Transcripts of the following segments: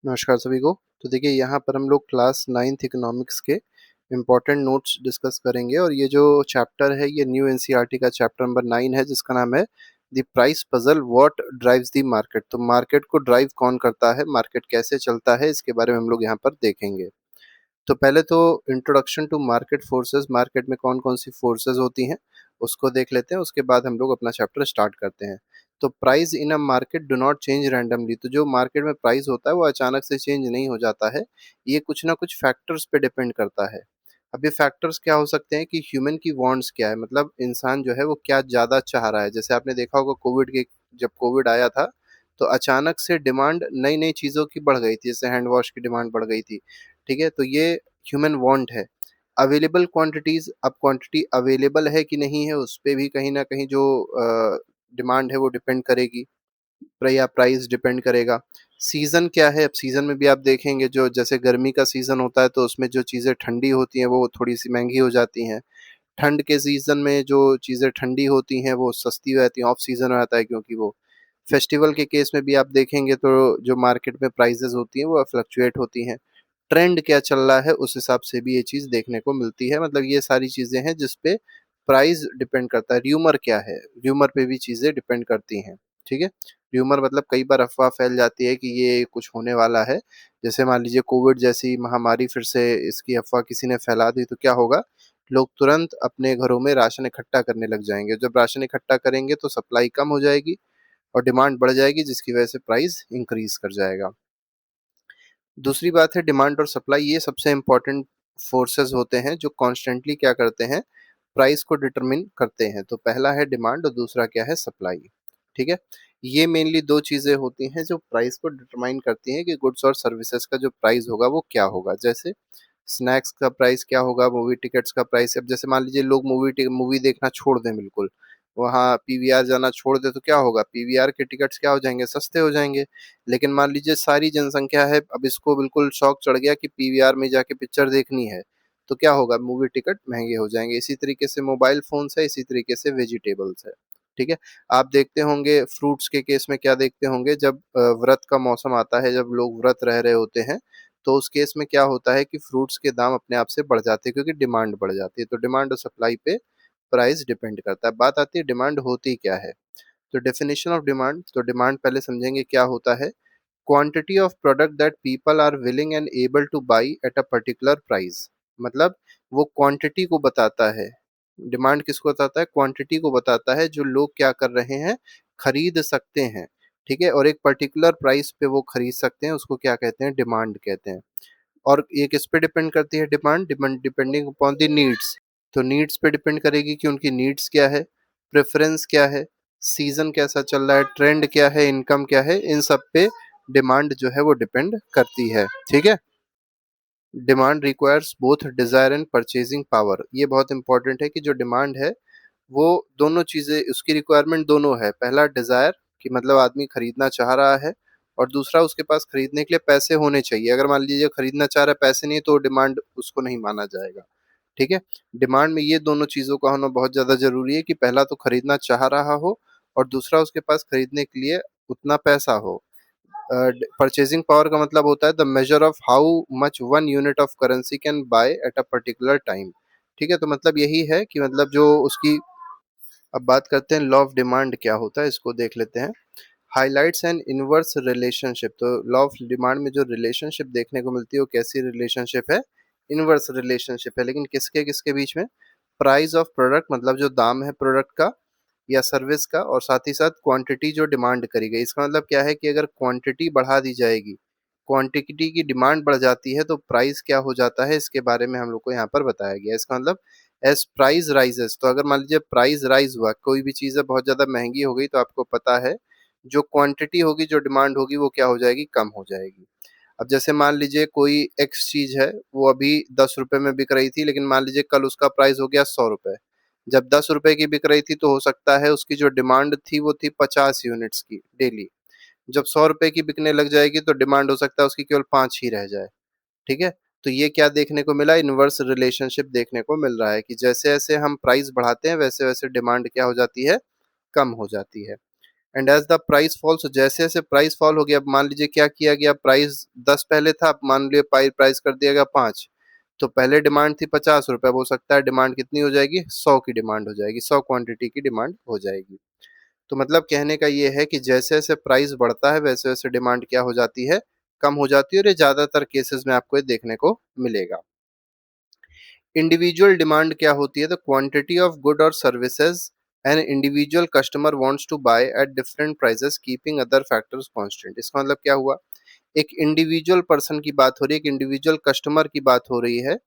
नमस्कार सभी को। तो देखिए यहाँ पर हम लोग क्लास 9th इकोनॉमिक्स के इम्पोर्टेंट नोट्स डिस्कस करेंगे और ये जो चैप्टर है ये न्यू एनसीईआरटी का चैप्टर नंबर 9 है जिसका नाम है the price puzzle what drives the market. तो मार्केट को ड्राइव कौन करता है, मार्केट कैसे चलता है, इसके बारे में हम लोग यहाँ पर देखेंगे। तो पहले तो introduction to market forces, market में कौन कौन सी फोर्सेस होती हैं उसको देख लेते हैं, उसके बाद हम लोग अपना चैप्टर स्टार्ट करते हैं। तो price in a market do not change randomly. तो जो मार्केट में प्राइस होता है वो अचानक से चेंज नहीं हो जाता है, ये कुछ ना कुछ फैक्टर्स पे डिपेंड करता है। अब ये फैक्टर्स क्या हो सकते हैं कि ह्यूमन की वांट्स क्या है, मतलब इंसान जो है वो क्या ज़्यादा चाह रहा है। जैसे आपने देखा होगा जब कोविड आया था तो अचानक से डिमांड नई नई चीज़ों की बढ़ गई थी, जैसे हैंड वॉश की डिमांड बढ़ गई थी। ठीक है, तो ये ह्यूमन वांट है। अवेलेबल क्वांटिटीज, अब क्वांटिटी अवेलेबल है कि नहीं है उस पे भी कहीं ना कहीं जो डिमांड है वो डिपेंड करेगी, या प्राइस डिपेंड करेगा। सीजन क्या है, अब सीजन में भी आप देखेंगे जो जैसे गर्मी का सीजन होता है तो उसमें जो चीज़ें ठंडी होती हैं वो थोड़ी सी महंगी हो जाती हैं। ठंड के सीजन में जो चीज़ें ठंडी होती हैं वो सस्ती हो जाती हैं, ऑफ सीजन हो जाता है क्योंकि वो फेस्टिवल के केस में भी आप देखेंगे तो जो मार्केट में प्राइजेस होती हैं वो फ्लक्चुएट होती हैं। ट्रेंड क्या चल रहा है उस हिसाब से भी ये चीज़ देखने को मिलती है। मतलब ये सारी चीज़ें हैं जिस पे प्राइस डिपेंड करता है। र्यूमर क्या है, र्यूमर पे भी चीज़ें डिपेंड करती हैं। ठीक है, र्यूमर मतलब कई बार अफवाह फैल जाती है कि ये कुछ होने वाला है। जैसे मान लीजिए कोविड जैसी महामारी फिर से इसकी अफवाह किसी ने फैला दी तो क्या होगा, लोग तुरंत अपने घरों में राशन इकट्ठा करने लग जाएंगे। जब राशन इकट्ठा करेंगे तो सप्लाई कम हो जाएगी और डिमांड बढ़ जाएगी, जिसकी वजह से प्राइस इंक्रीज कर जाएगा। दूसरी बात है डिमांड और सप्लाई, ये सबसे इम्पोर्टेंट फोर्सेस होते हैं जो कॉन्स्टेंटली क्या करते हैं, प्राइस को डिटरमिन करते हैं। तो पहला है डिमांड और दूसरा क्या है, सप्लाई। ठीक है, ये मेनली दो चीजें होती हैं जो प्राइस को डिटरमाइन करती हैं कि गुड्स और सर्विसेज का जो प्राइस होगा वो क्या होगा। जैसे स्नैक्स का प्राइस क्या होगा, मूवी टिकट्स का प्राइस। अब जैसे मान लीजिए लोग मूवी देखना छोड़ दें, बिल्कुल वहाँ पीवीआर जाना छोड़ दे तो क्या होगा, पीवीआर के टिकट्स क्या हो जाएंगे, सस्ते हो जाएंगे। लेकिन मान लीजिए सारी जनसंख्या है, अब इसको बिल्कुल शौक चढ़ गया कि पीवीआर में जाके पिक्चर देखनी है, तो क्या होगा, मूवी टिकट महंगे हो जाएंगे। इसी तरीके से मोबाइल फोन्स है, इसी तरीके से वेजिटेबल्स है। ठीक है, आप देखते होंगे फ्रूट्स के केस में क्या देखते होंगे, जब व्रत का मौसम आता है, जब लोग व्रत रह रहे होते हैं तो उस केस में क्या होता है कि फ्रूट्स के दाम अपने आप से बढ़ जाते हैं क्योंकि डिमांड बढ़ जाती है। तो डिमांड और सप्लाई पे प्राइस डिपेंड करता है। बात आती है डिमांड होती क्या है। तो डेफिनेशन ऑफ डिमांड, तो डिमांड पहले समझेंगे क्या होता है। Quantity of product that people are willing and able to buy at a particular price. मतलब वो क्वांटिटी को बताता है। डिमांड किसको बताता है, क्वांटिटी को बताता है जो लोग क्या कर रहे हैं, खरीद सकते हैं। ठीक है, और एक पर्टिकुलर प्राइस पे वो खरीद सकते हैं, उसको क्या कहते हैं, डिमांड कहते हैं। और ये किस पे डिपेंड करती है, demand depending upon the needs. तो नीड्स पे डिपेंड करेगी कि उनकी नीड्स क्या है, प्रेफरेंस क्या है, सीजन कैसा चल रहा है, ट्रेंड क्या है, इनकम क्या है, इन सब पे डिमांड जो है वो डिपेंड करती है। ठीक है, demand requires both desire and purchasing power. ये बहुत इंपॉर्टेंट है कि जो डिमांड है वो दोनों चीजें, उसकी रिक्वायरमेंट दोनों है। पहला डिजायर कि मतलब आदमी खरीदना चाह रहा है, और दूसरा उसके पास खरीदने के लिए पैसे होने चाहिए। अगर मान लीजिए खरीदना चाह रहा है, पैसे नहीं, तो डिमांड उसको नहीं माना जाएगा। ठीक है, डिमांड में ये दोनों चीजों का होना बहुत ज्यादा जरूरी है कि पहला तो खरीदना चाह रहा हो और दूसरा उसके पास खरीदने के लिए उतना पैसा हो। परचेजिंग पावर का मतलब होता है the measure of how much one unit of currency can by eight a particular time. ठीक है, तो मतलब यही है कि मतलब जो उसकी, अब बात करते हैं लॉ ऑफ डिमांड क्या होता है, इसको देख लेते हैं। Highlights and inverse relationship. तो लॉ ऑफ डिमांड में जो रिलेशनशिप देखने को मिलती है वो कैसी रिलेशनशिप है, इनवर्स रिलेशनशिप है। लेकिन किसके किसके बीच में, प्राइस ऑफ प्रोडक्ट मतलब जो दाम है प्रोडक्ट का या सर्विस का, और साथ ही साथ क्वांटिटी जो डिमांड करी गई। इसका मतलब क्या है कि अगर क्वांटिटी बढ़ा दी जाएगी, क्वांटिटी की डिमांड बढ़ जाती है, तो प्राइस क्या हो जाता है, इसके बारे में हम लोग को यहाँ पर बताया गया है। इसका मतलब एज प्राइस राइजेस, तो अगर मान लीजिए प्राइस राइज हुआ, कोई भी चीज़ है बहुत ज़्यादा महंगी हो गई, तो आपको पता है जो क्वांटिटी होगी, जो डिमांड होगी, वो क्या हो जाएगी, कम हो जाएगी। अब जैसे मान लीजिए कोई एक्स चीज है, वो अभी 10 रुपए में बिक रही थी, लेकिन मान लीजिए कल उसका प्राइस हो गया 100 रुपए। जब 10 रुपए की बिक रही थी तो हो सकता है उसकी जो डिमांड थी वो थी 50 यूनिट्स की डेली। जब 100 रुपए की बिकने लग जाएगी तो डिमांड हो सकता है उसकी केवल 5 ही रह जाए। ठीक है, तो ये क्या देखने को मिला, इनवर्स रिलेशनशिप देखने को मिल रहा है कि जैसे जैसे हम प्राइस बढ़ाते हैं वैसे वैसे डिमांड क्या हो जाती है, कम हो जाती है। And as the price falls, जैसे जैसे प्राइस फॉल हो गया, अब मान लीजिए क्या किया गया, प्राइस 10 पहले था, अब मान लीजिए प्राइस कर दिया गया 5, तो पहले डिमांड थी 50 रुपए, हो सकता है डिमांड कितनी हो जाएगी, 100 की डिमांड हो जाएगी, 100 क्वांटिटी की डिमांड हो जाएगी। तो मतलब कहने का ये है कि जैसे जैसे प्राइस बढ़ता है वैसे वैसे डिमांड क्या हो जाती है, कम हो जाती है, और ये ज्यादातर केसेस में आपको ये देखने को मिलेगा। इंडिविजुअल डिमांड क्या होती है, द क्वांटिटी ऑफ गुड और services an individual customer wants to buy at different prices keeping other factors constant. इसका मतलब क्या हुआ, एक इंडिविजुअल पर्सन की बात हो रही है, एक इंडिविजुअल कस्टमर की बात हो रही है,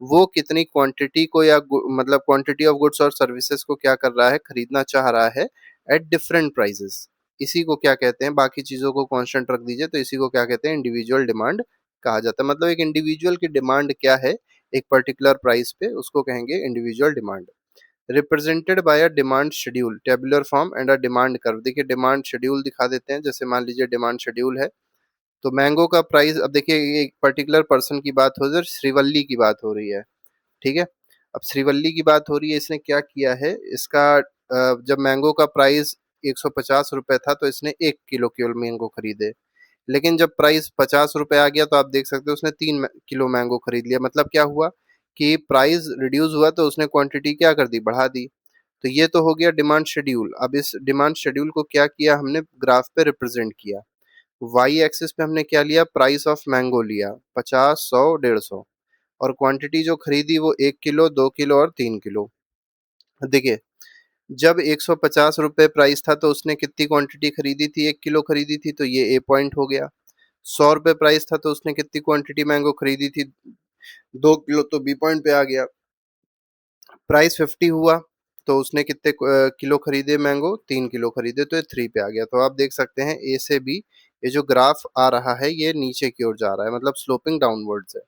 वो कितनी क्वांटिटी को या मतलब क्वांटिटी ऑफ गुड्स और सर्विसेज को क्या कर रहा है, खरीदना चाह रहा है एट डिफरेंट प्राइसेस। इसी को क्या कहते हैं, बाकी चीजों को कांस्टेंट रख दीजिए, तो इसी को क्या कहते हैं, इंडिविजुअल डिमांड कहा जाता है। मतलब एक इंडिविजुअल की डिमांड क्या है एक पर्टिकुलर प्राइस पे, उसको कहेंगे individual demand. Represented by a demand schedule, tabular form and a demand curve. देखिए डिमांड शेड्यूल दिखा देते हैं, जैसे मान लीजिए डिमांड शेड्यूल है, तो मैंगो का प्राइस, अब देखिए एक पर्टिकुलर पर्सन की बात हो रही है, श्रीवल्ली की बात हो रही है, ठीक है। अब श्रीवल्ली की बात हो रही है, इसने क्या किया है, इसका जब मैंगो का प्राइस 150 रुपए था तो इसने 1 किलो केवल मैंगो खरीदे, लेकिन जब प्राइस 50 रुपए आ गया तो आप देख सकते हो उसने 3 किलो मैंगो खरीद लिया। मतलब क्या हुआ कि प्राइस रिड्यूस हुआ तो उसने क्वांटिटी क्या कर दी, बढ़ा दी। तो ये तो हो गया डिमांड शेड्यूल। अब इस डिमांड शेड्यूल को क्या किया हमने, ग्राफ पे रिप्रेजेंट किया। वाई एक्सिस पे हमने क्या लिया, प्राइस ऑफ मैंगो लिया, 50, 100, 150, और क्वांटिटी जो खरीदी वो 1 किलो, 2 किलो और 3 किलो। देखिए जब 150 रुपए प्राइस था तो उसने कितनी क्वांटिटी खरीदी थी, 1 किलो खरीदी थी, तो ये ए पॉइंट हो गया। 100 रुपए प्राइस था तो उसने कितनी क्वांटिटी मैंगो खरीदी थी, 2 किलो, तो बी पॉइंट पे आ गया। प्राइस 50 हुआ तो उसने कितने किलो खरीदे मैंगो, 3 किलो खरीदे, तो ये 3 पे आ गया। तो आप देख सकते हैं ए से बी, ये जो ग्राफ आ रहा है ये नीचे की ओर जा रहा है, मतलब स्लोपिंग डाउनवर्ड्स है,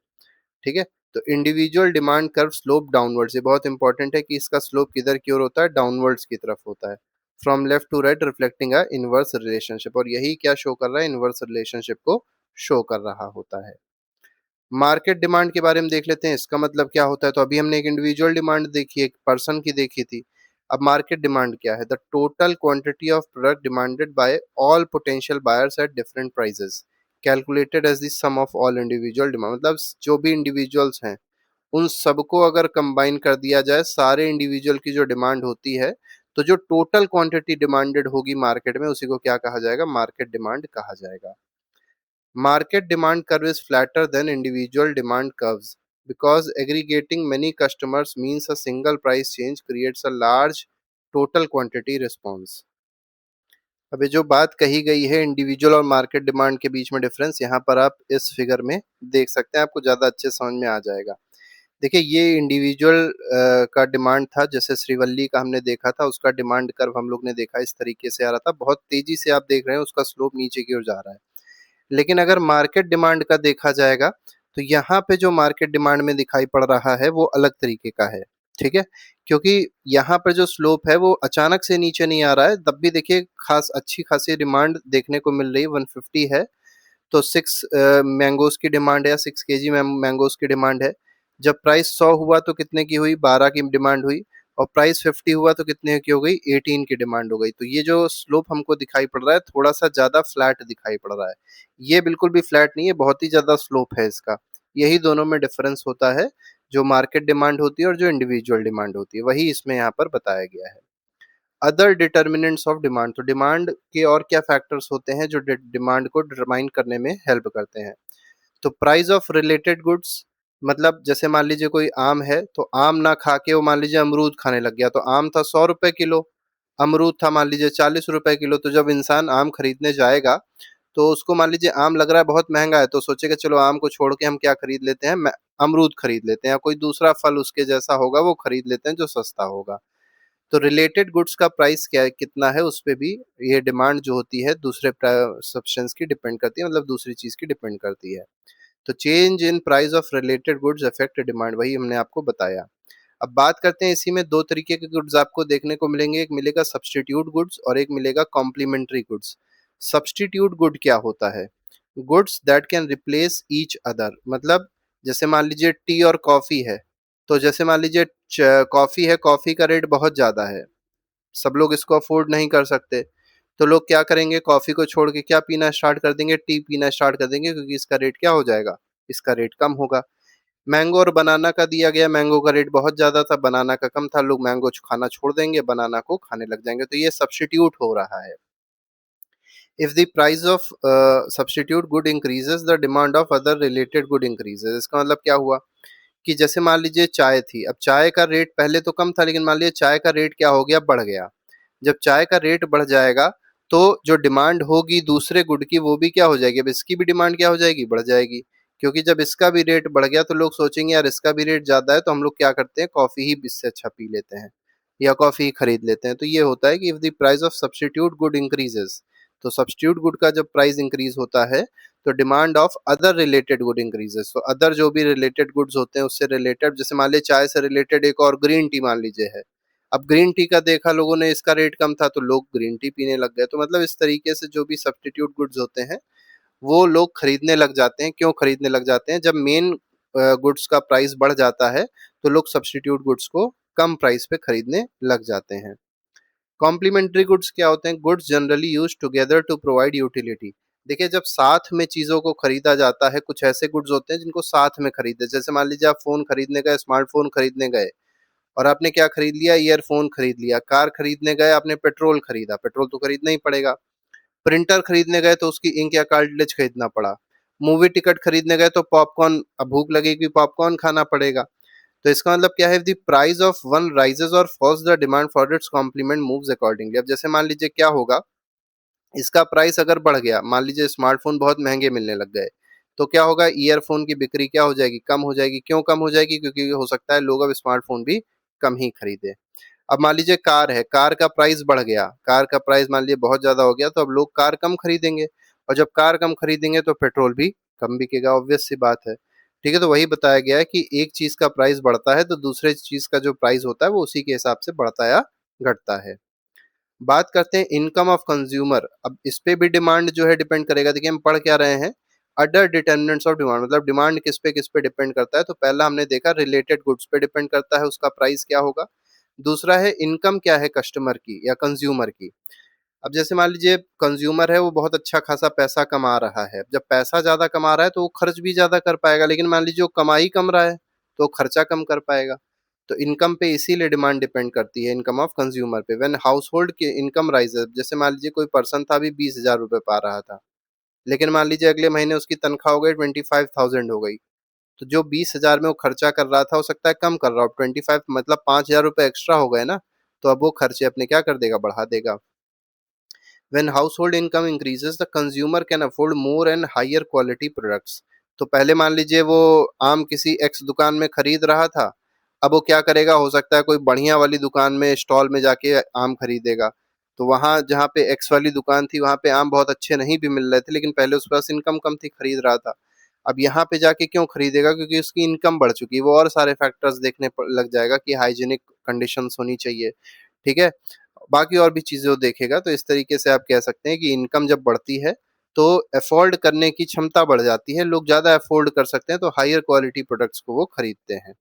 ठीक है। तो individual demand curve slope downwards, ये बहुत इंपॉर्टेंट है कि इसका स्लोप किधर की ओर होता है, डाउनवर्ड्स की तरफ होता है, from left to right, reflecting a inverse relationship, और यही क्या शो कर रहा है, इनवर्स रिलेशनशिप को शो कर रहा होता है। मार्केट डिमांड के बारे में देख लेते हैं, इसका मतलब क्या होता है। तो अभी हमने एक इंडिविजुअल डिमांड देखी, एक पर्सन की देखी थी। अब मार्केट डिमांड क्या है, the total quantity of product demanded by all potential buyers at different prices calculated as the sum of all individual demand. मतलब जो भी इंडिविजुअल्स हैं उन सबको अगर कंबाइन कर दिया जाए, सारे इंडिविजुअल की जो डिमांड होती है, तो जो टोटल क्वांटिटी डिमांडेड होगी मार्केट में उसी को क्या कहा जाएगा, मार्केट डिमांड कहा जाएगा। Market demand curve is flatter than individual demand curves because aggregating many customers means a single price change creates a large total quantity response। अभी जो बात कही गई है इंडिविजुअल और मार्केट डिमांड के बीच में डिफरेंस, यहाँ पर आप इस फिगर में देख सकते हैं, आपको ज़्यादा अच्छे समझ में आ जाएगा। देखिए ये इंडिविजुअल का डिमांड था, जैसे श्रीवल्ली का हमने देखा था, उसका डिमांड कर्व हम लोग ने देखा इस तरीके से आ रहा था, बहुत तेजी से आप देख रहे हैं उसका स्लोप नीचे की ओर जा रहा है। लेकिन अगर मार्केट डिमांड का देखा जाएगा तो यहाँ पे जो मार्केट डिमांड में दिखाई पड़ रहा है वो अलग तरीके का है, ठीक है। क्योंकि यहाँ पर जो स्लोप है वो अचानक से नीचे नहीं आ रहा है, तब भी देखिए खास अच्छी खासी डिमांड देखने को मिल रही है, 150 है, तो 6 मैंगोज की डिमांड है या 6 केजी मैंगोज की डिमांड है। जब प्राइस 100 हुआ तो कितने की हुई, 12 की डिमांड हुई, और प्राइस 50 हुआ तो कितने की हो गई, 18 की डिमांड हो गई। तो ये जो स्लोप हमको दिखाई पड़ रहा है थोड़ा सा ज्यादा फ्लैट दिखाई पड़ रहा है, ये बिल्कुल भी फ्लैट नहीं है, बहुत ही ज्यादा स्लोप है इसका। यही दोनों में डिफरेंस होता है, जो मार्केट डिमांड होती है और जो इंडिविजुअल डिमांड होती है, वही इसमें यहाँ पर बताया गया है। अदर डिटर्मिनेंट्स ऑफ डिमांड, तो डिमांड के और क्या फैक्टर्स होते हैं जो डिमांड को डिटरमाइन करने में हेल्प करते हैं। तो प्राइस ऑफ रिलेटेड गुड्स, मतलब जैसे मान लीजिए कोई आम है तो आम ना खा के वो मान लीजिए अमरूद खाने लग गया, तो आम था 100 रुपए किलो, अमरूद था मान लीजिए 40 रुपए किलो, तो जब इंसान आम खरीदने जाएगा तो उसको मान लीजिए आम लग रहा है बहुत महंगा है, तो सोचेगा चलो आम को छोड़ के हम क्या खरीद लेते हैं, अमरूद खरीद लेते हैं, या कोई दूसरा फल उसके जैसा होगा वो खरीद लेते हैं जो सस्ता होगा। तो रिलेटेड गुड्स का प्राइस क्या है, कितना है, उस पे भी ये डिमांड जो होती है दूसरे सब्सटेंस की डिपेंड करती है, मतलब दूसरी चीज की डिपेंड करती है। तो change in price of related goods affect demand, वही हमने आपको बताया। अब बात करते हैं, इसी में दो तरीके के गुड्स आपको देखने को मिलेंगे, एक मिलेगा सब्स्टिट्यूट गुड्स और एक मिलेगा कॉम्प्लीमेंट्री गुड्स। सब्स्टिट्यूट गुड क्या होता है, goods that can replace each other, मतलब जैसे मान लीजिए टी और कॉफी है, तो जैसे मान लीजिए कॉफी है, कॉफी का रेट बहुत ज्यादा है, सब लोग इसको अफोर्ड नहीं कर सकते, तो लोग क्या करेंगे, कॉफ़ी को छोड़ के क्या पीना स्टार्ट कर देंगे, टी पीना स्टार्ट कर देंगे, क्योंकि इसका रेट क्या हो जाएगा, इसका रेट कम होगा। मैंगो और बनाना का दिया गया, मैंगो का रेट बहुत ज़्यादा था, बनाना का कम था, लोग मैंगो खाना छोड़ देंगे, बनाना को खाने लग जाएँगे, तो ये सब्स्टिट्यूट हो रहा है। If the price of substitute good increases, the demand of other related good increases। इसका मतलब क्या हुआ कि जैसे मान लीजिए चाय थी, अब चाय का रेट पहले तो कम था, लेकिन मान लीजिए चाय का रेट क्या हो गया, बढ़ गया। जब चाय का रेट बढ़ जाएगा, तो जो डिमांड होगी दूसरे गुड की वो भी क्या हो जाएगी, अब इसकी भी डिमांड क्या हो जाएगी, बढ़ जाएगी। क्योंकि जब इसका भी रेट बढ़ गया तो लोग सोचेंगे यार इसका भी रेट ज़्यादा है, तो हम लोग क्या करते हैं, कॉफ़ी ही इससे अच्छा पी लेते हैं या कॉफ़ी ही खरीद लेते हैं। तो ये होता है कि if the price of substitute good increases, तो सब्स्टिट्यूट गुड का जब प्राइस इंक्रीज होता है, तो demand of other related good increases. तो अदर जो भी रिलेटेड गुड्स होते हैं उससे रिलेटेड, जैसे मान लीजिए चाय से रिलेटेड एक और ग्रीन टी मान लीजिए है, अब ग्रीन टी का देखा लोगों ने, इसका रेट कम था तो लोग ग्रीन टी पीने लग गए। तो मतलब इस तरीके से जो भी सब्स्टिट्यूट गुड्स होते हैं वो लोग खरीदने लग जाते हैं। क्यों खरीदने लग जाते हैं, जब मेन गुड्स का प्राइस बढ़ जाता है तो लोग सब्स्टिट्यूट गुड्स को कम प्राइस पे खरीदने लग जाते हैं। कॉम्प्लीमेंट्री गुड्स क्या होते हैं, goods generally use together to provide utility. देखिए जब साथ में चीजों को खरीदा जाता है, कुछ ऐसे गुड्स होते हैं जिनको साथ में खरीदे, जैसे मान लीजिए आप फोन खरीदने गए, स्मार्टफोन खरीदने गए, और आपने क्या खरीद लिया, ईयरफोन खरीद लिया। कार खरीदने गए, आपने पेट्रोल खरीदा, पेट्रोल तो खरीदना ही पड़ेगा। प्रिंटर खरीदने गए तो उसकी इंक या कार्टलेज खरीदना पड़ा। मूवी टिकट खरीदने गए तो पॉपकॉर्न, अब भूख लगेगी, पॉपकॉर्न खाना पड़ेगा। तो इसका मतलब क्या है, the price of one rises और falls, the demand for its complement moves accordingly. अब जैसे मान लीजिए क्या होगा, इसका प्राइस अगर बढ़ गया, मान लीजिए स्मार्टफोन बहुत महंगे मिलने लग गए, तो क्या होगा, ईयरफोन की बिक्री क्या हो जाएगी, कम हो जाएगी। क्यों कम हो जाएगी, क्योंकि हो सकता है लोग अब स्मार्टफोन भी कम ही खरीदे। अब मान लीजिए कार है, कार का प्राइस बढ़ गया, कार का प्राइस मान लीजिए बहुत ज्यादा हो गया, तो अब लोग कार कम खरीदेंगे, और जब कार कम खरीदेंगे तो पेट्रोल भी कम बिकेगा, ऑब्वियस सी बात है। ठीक है, तो वही बताया गया है कि एक चीज का प्राइस बढ़ता है तो दूसरे चीज का जो प्राइस होता है वो उसी के हिसाब से बढ़ता या घटता है। बात करते हैं इनकम ऑफ कंज्यूमर। अब इस पे भी डिमांड जो है डिपेंड करेगा। देखिए हम पढ़ क्या रहे हैं, अदर डिटर्मिनेंट्स ऑफ डिमांड, मतलब डिमांड किस पे डिपेंड करता है। तो पहला हमने देखा रिलेटेड गुड्स पे डिपेंड करता है, उसका प्राइस क्या होगा। दूसरा है इनकम क्या है कस्टमर की या कंज्यूमर की। अब जैसे मान लीजिए कंज्यूमर है, वो बहुत अच्छा खासा पैसा कमा रहा है, जब पैसा ज्यादा कमा रहा है तो वो खर्च भी ज्यादा कर पाएगा, लेकिन मान लीजिए वो कमाई कम रहा है तो वो खर्चा कम कर पाएगा। तो इनकम पे इसीलिए डिमांड डिपेंड करती है, इनकम ऑफ कंज्यूमर पे। व्हेन हाउस होल्ड की इनकम राइजेस, जैसे मान लीजिए कोई पर्सन था अभी 20,000 रुपए पा रहा था, लेकिन मान लीजिए अगले महीने उसकी तनख्वाह हो गई 25,000 हो गई, तो जो 20,000 में वो खर्चा कर रहा था हो सकता है कम कर रहा हो, 25 मतलब 5,000 रुपए एक्स्ट्रा हो गए ना, तो अब वो खर्चे अपने क्या कर देगा, बढ़ा देगा। When household income increases, the consumer can afford more and higher quality products। तो पहले मान लीजिए वो आम किसी एक्स दुकान में खरीद रहा था, अब वो क्या करेगा, हो सकता है कोई बढ़िया वाली दुकान में स्टॉल में जाके आम खरीदेगा। तो वहां जहाँ पे एक्स वाली दुकान थी वहां पे आम बहुत अच्छे नहीं भी मिल रहे थे, लेकिन पहले उस पास इनकम कम थी, खरीद रहा था। अब यहाँ पे जाके क्यों खरीदेगा, क्योंकि उसकी इनकम बढ़ चुकी है, वो और सारे फैक्टर्स देखने लग जाएगा कि हाइजीनिक कंडीशंस होनी चाहिए। ठीक है, बाकी और भी चीजें वो देखेगा। तो इस तरीके से आप कह सकते हैं कि इनकम जब बढ़ती है तो अफोर्ड करने की क्षमता बढ़ जाती है, लोग ज्यादा अफोर्ड कर सकते हैं, तो हायर क्वालिटी प्रोडक्ट्स को वो खरीदते हैं।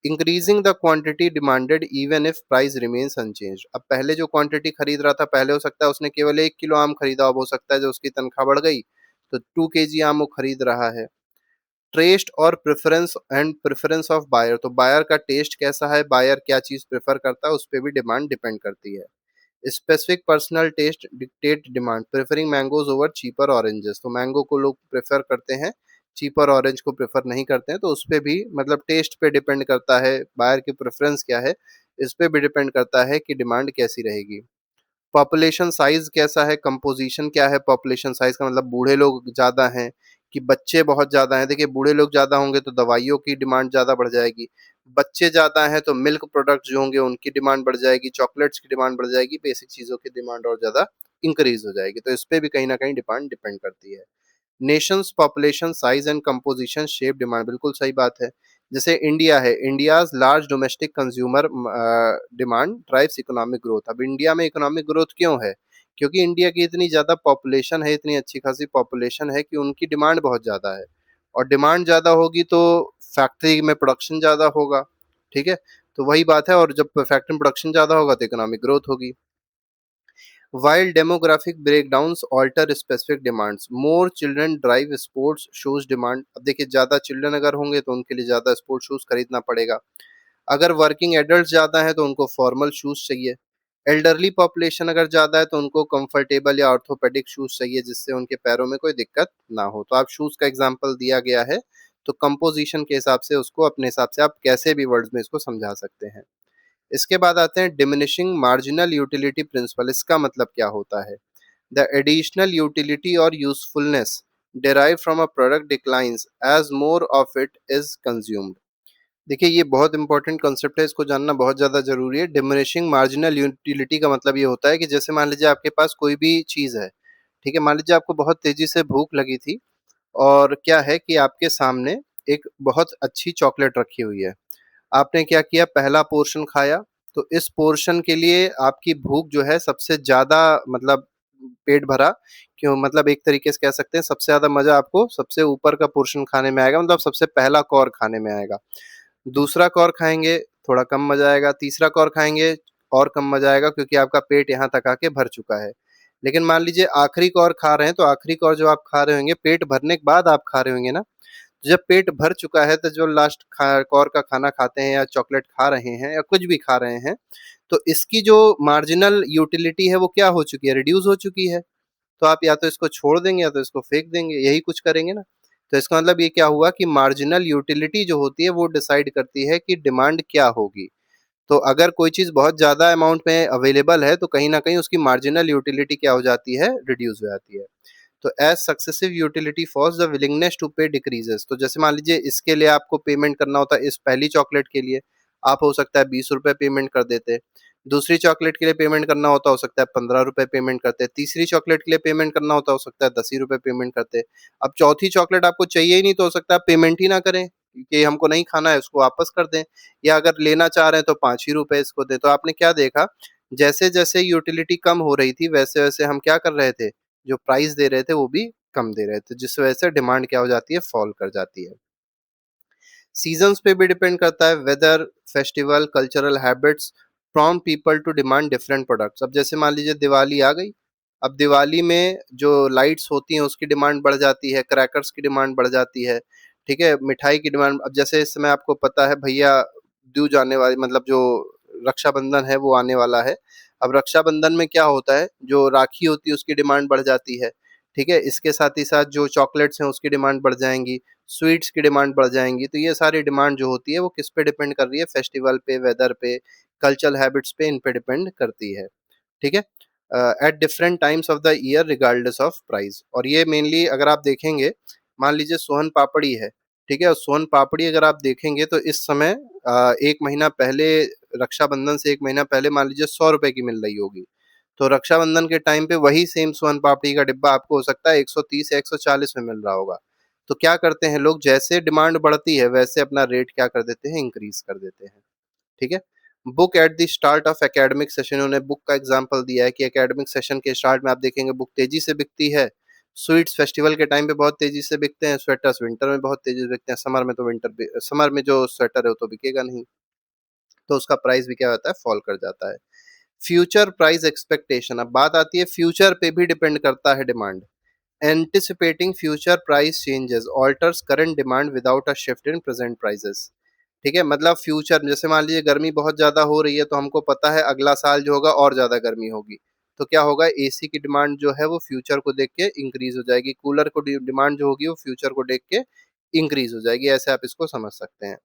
Increasing the quantity demanded even if price remains unchanged. अब पहले जो क्वांटिटी खरीद रहा था, पहले हो सकता है उसने केवल 1 किलो आम खरीदा, अब हो सकता है जो उसकी तनख्वाह बढ़ गई तो 2 kg आम वो खरीद रहा है। टेस्ट और प्रेफरेंस ऑफ बायर, तो बायर का टेस्ट कैसा है, बायर क्या चीज प्रेफर करता है, उस पर भी डिमांड डिपेंड करती है। Specific personal taste dictate demand, preferring mangoes over cheaper oranges. तो मैंगो को लोग प्रेफर करते हैं, चीपर ऑरेंज को प्रेफर नहीं करते हैं, तो उस पे भी मतलब टेस्ट पे डिपेंड करता है, बायर की प्रेफरेंस क्या है, इस पे भी डिपेंड करता है कि डिमांड कैसी रहेगी। पॉपुलेशन साइज कैसा है, कंपोजिशन क्या है, पॉपुलेशन साइज का मतलब बूढ़े लोग ज्यादा हैं कि बच्चे बहुत ज्यादा हैं। देखिए बूढ़े लोग ज्यादा होंगे तो दवाइयों की डिमांड ज्यादा बढ़ जाएगी, बच्चे ज्यादा हैं तो मिल्क प्रोडक्ट जो होंगे उनकी डिमांड बढ़ जाएगी, चॉकलेट्स की डिमांड बढ़ जाएगी, बेसिक चीजों की डिमांड और ज्यादा इंक्रीज हो जाएगी। तो इस पे भी कहीं ना कहीं डिमांड डिपेंड करती है। Nations population size and composition shape demand, बिल्कुल सही बात है। जैसे इंडिया है, India's large domestic consumer demand drives economic growth. अब इंडिया में इकोनॉमिक ग्रोथ क्यों है, क्योंकि इंडिया की इतनी ज्यादा पॉपुलेशन है, इतनी अच्छी खासी पॉपुलेशन है कि उनकी डिमांड बहुत ज्यादा है, और डिमांड ज्यादा होगी तो फैक्ट्री में प्रोडक्शन ज्यादा होगा। ठीक है, तो वही बात है, और जब फैक्ट्री में प्रोडक्शन ज्यादा होगा तो इकोनॉमिक ग्रोथ होगी। While demographic breakdowns alter specific demands, more children drive sports shoes demand. अब देखिए ज़्यादा चिल्ड्रन अगर होंगे तो उनके लिए ज़्यादा स्पोर्ट्स शूज़ खरीदना पड़ेगा। अगर वर्किंग एडल्ट ज़्यादा हैं तो उनको फॉर्मल शूज़ चाहिए। एल्डरली पॉपुलेशन अगर ज़्यादा है तो उनको कंफर्टेबल या ऑर्थोपेडिक शूज़ चाहिए जिससे उनके पैरों में कोई दिक्कत ना हो। तो आप शूज़ का एग्जांपल दिया गया है, तो कंपोज़िशन के हिसाब से उसको अपने हिसाब से आप कैसे भी वर्ड्स में इसको समझा सकते हैं। इसके बाद आते हैं डिमिनिशिंग मार्जिनल यूटिलिटी प्रिंसिपल। इसका मतलब क्या होता है? द एडिशनल यूटिलिटी और usefulness derived from a product declines as more of it is consumed। देखिए ये बहुत इंपॉर्टेंट कॉन्सेप्ट है, इसको जानना बहुत ज़्यादा ज़रूरी है। डिमिनिशिंग मार्जिनल यूटिलिटी का मतलब ये होता है कि जैसे मान लीजिए आपके पास कोई भी चीज़ है, ठीक है? मान लीजिए आपको बहुत तेज़ी से भूख लगी थी और क्या है कि आपके सामने एक बहुत अच्छी चॉकलेट रखी हुई है। आपने क्या किया, पहला पोर्शन खाया, तो इस पोर्शन के लिए आपकी भूख जो है सबसे ज़्यादा मतलब पेट भरा, क्यों मतलब एक तरीके से कह सकते हैं सबसे ज़्यादा मज़ा आपको सबसे ऊपर का पोर्शन खाने में आएगा, मतलब सबसे पहला कौर खाने में आएगा। दूसरा कौर खाएँगे, थोड़ा कम मज़ा आएगा, तीसरा कौर खाएँगे और कम मज़ा आएगा क्योंकि आपका पेट यहाँ तक आके भर चुका है। लेकिन मान लीजिए आखिरी कौर खा रहे हैं, तो आखिरी कौर जो आप खा रहे होंगे, पेट भरने के बाद आप खा रहे होंगे ना, जब पेट भर चुका है तो जो लास्ट कौर का खाना खाते हैं या चॉकलेट खा रहे हैं या कुछ भी खा रहे हैं, तो इसकी जो मार्जिनल यूटिलिटी है वो क्या हो चुकी है, रिड्यूस हो चुकी है। तो आप या तो इसको छोड़ देंगे या तो इसको फेंक देंगे, यही कुछ करेंगे ना। तो इसका मतलब ये क्या हुआ कि मार्जिनल यूटिलिटी जो होती है वो डिसाइड करती है कि डिमांड क्या होगी। तो अगर कोई चीज़ बहुत ज़्यादा अमाउंट में अवेलेबल है तो कहीं न कहीं उसकी मार्जिनल यूटिलिटी क्या हो जाती है, रिड्यूस हो जाती है। तो as successive utility falls the willingness to pay decreases. तो जैसे मान लीजिए इसके लिए आपको पेमेंट करना होता है, इस पहली चॉकलेट के लिए आप हो सकता है 20 रुपए पेमेंट कर देते, दूसरी चॉकलेट के लिए पेमेंट करना होता हो सकता है 15 रुपए पेमेंट करते, तीसरी चॉकलेट के लिए पेमेंट करना होता हो सकता है 10 ही रुपए पेमेंट करते। अब चौथी चॉकलेट आपको चाहिए ही नहीं तो हो सकता है आप पेमेंट ही ना करें कि हमको नहीं खाना है, उसको वापस कर दें, या अगर लेना चाह रहे हैं तो 5 ही रुपए इसको दें। तो आपने क्या देखा, जैसे जैसे यूटिलिटी कम हो रही थी वैसे वैसे हम क्या कर रहे थे, जो प्राइस दे रहे थे वो भी कम दे रहे थे, जिस वजह से डिमांड क्या हो जाती है, फॉल कर जाती है। सीजन्स पे भी डिपेंड करता है, weather, festival, cultural habits prompt people to demand different products. अब जैसे मान लीजिए दिवाली आ गई, अब दिवाली में जो लाइट्स होती हैं उसकी डिमांड बढ़ जाती है, क्रैकर्स की डिमांड बढ़ जाती है, ठीक है? मिठाई की डिमांड, अब जैसे इस समय आपको पता है भैया दूज आने वाली, मतलब जो रक्षाबंधन है वो आने वाला है। अब रक्षाबंधन में क्या होता है, जो राखी होती है उसकी डिमांड बढ़ जाती है, ठीक है? इसके साथ ही साथ जो चॉकलेट्स हैं उसकी डिमांड बढ़ जाएँगी, स्वीट्स की डिमांड बढ़ जाएँगी। तो ये सारी डिमांड जो होती है वो किस पे डिपेंड कर रही है, फेस्टिवल पे, वेदर पे, कल्चरल हैबिट्स पे, इन पे डिपेंड करती है, ठीक है? At different times of the year regardless of price. और ये मेनली अगर आप देखेंगे, मान लीजिए सोन पापड़ी है, ठीक है? और सोन पापड़ी अगर आप देखेंगे तो इस समय 1 महीना पहले, रक्षाबंधन से 1 महीना पहले मान लीजिए ₹100 की मिल रही होगी। तो रक्षाबंधन के टाइम पे वही सेम सोन पापड़ी का डिब्बा आपको हो सकता है 130 या 140 में मिल रहा होगा। तो क्या करते हैं लोग, जैसे डिमांड बढ़ती है वैसे अपना रेट क्या कर देते हैं, इंक्रीज़ कर देते हैं, ठीक है? Book at the start of academic session, उन्होंने बुक का एग्जांपल दिया है कि एकेडमिक सेशन के स्टार्ट में आप देखेंगे बुक तेज़ी से बिकती है। स्वीट्स फेस्टिवल के टाइम पे बहुत तेज़ी से बिकते हैं, स्वेटर्स विंटर में बहुत तेज़ी से बिकते हैं, समर में तो समर में जो स्वेटर है वो तो बिकेगा नहीं, तो उसका प्राइस भी क्या होता है, फॉल कर जाता है। फ्यूचर प्राइस एक्सपेक्टेशन, अब बात आती है फ्यूचर पे भी डिपेंड करता है demand. Anticipating future price changes alters current demand without a shift in present prices, ठीक है? मतलब फ्यूचर, जैसे मान लीजिए गर्मी बहुत ज़्यादा हो रही है तो हमको पता है अगला साल जो होगा और ज़्यादा गर्मी होगी। तो क्या होगा, एसी की डिमांड जो है वो फ्यूचर को देख के इंक्रीज़ हो जाएगी, कूलर को डिमांड जो होगी वो फ्यूचर को देख के इंक्रीज़ हो जाएगी, ऐसे आप इसको समझ सकते हैं।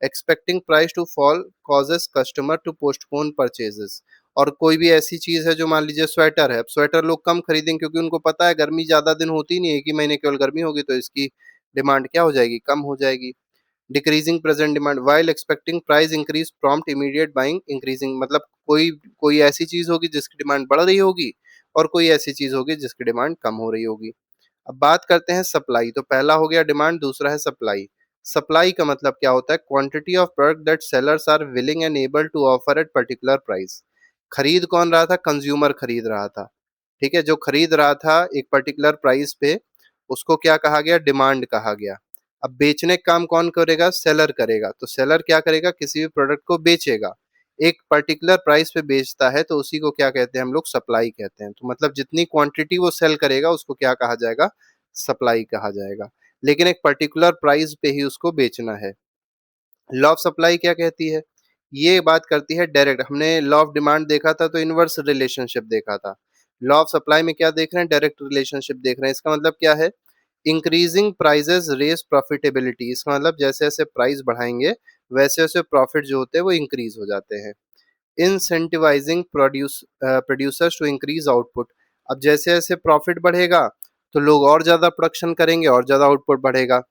Expecting price to fall causes customer to postpone purchases. और कोई भी ऐसी चीज़ है जो मान लीजिए स्वेटर है, अब स्वेटर लोग कम खरीदेंगे क्योंकि उनको पता है गर्मी ज़्यादा दिन होती नहीं है, 1 ही महीने केवल गर्मी होगी तो इसकी डिमांड क्या हो जाएगी, कम हो जाएगी। Decreasing present demand while expecting price increase prompt immediate buying increasing, मतलब कोई कोई ऐसी चीज़ होगी जिसकी डिमांड बढ़ रही होगी और कोई ऐसी चीज़ होगी जिसकी डिमांड कम हो रही होगी। अब बात करते हैं सप्लाई, तो पहला हो गया डिमांड, दूसरा है सप्लाई। सप्लाई का मतलब क्या होता है, quantity of product that sellers are willing and able to offer at particular price. खरीद कौन रहा था, कंज्यूमर खरीद रहा था, ठीक है? जो खरीद रहा था एक पर्टिकुलर प्राइस पे, उसको क्या कहा गया, डिमांड कहा गया। अब बेचने का काम कौन करेगा, सेलर करेगा। तो सेलर क्या करेगा, किसी भी प्रोडक्ट को बेचेगा एक पर्टिकुलर प्राइस पे बेचता है तो उसी को क्या कहते हैं हम लोग, सप्लाई कहते हैं। तो मतलब जितनी क्वांटिटी वो सेल करेगा उसको क्या कहा जाएगा, सप्लाई कहा जाएगा, लेकिन एक पर्टिकुलर प्राइस पे ही उसको बेचना है। लॉ ऑफ सप्लाई क्या कहती है, ये बात करती है डायरेक्ट। हमने लॉ ऑफ डिमांड देखा था तो इनवर्स रिलेशनशिप देखा था। लॉ ऑफ सप्लाई में क्या देख रहे हैं, डायरेक्ट रिलेशनशिप देख रहे हैं। इसका मतलब क्या है, इंक्रीजिंग प्राइजेस रेज प्रॉफिटेबिलिटी। इसका मतलब जैसे जैसे प्राइस बढ़ाएंगे वैसे वैसे प्रॉफिट जो होते हैं वो इंक्रीज हो जाते हैं। Incentivising producers to increase output. अब जैसे जैसे प्रॉफिट बढ़ेगा तो लोग और ज्यादा प्रोडक्शन करेंगे और ज्यादा आउटपुट बढ़ेगा।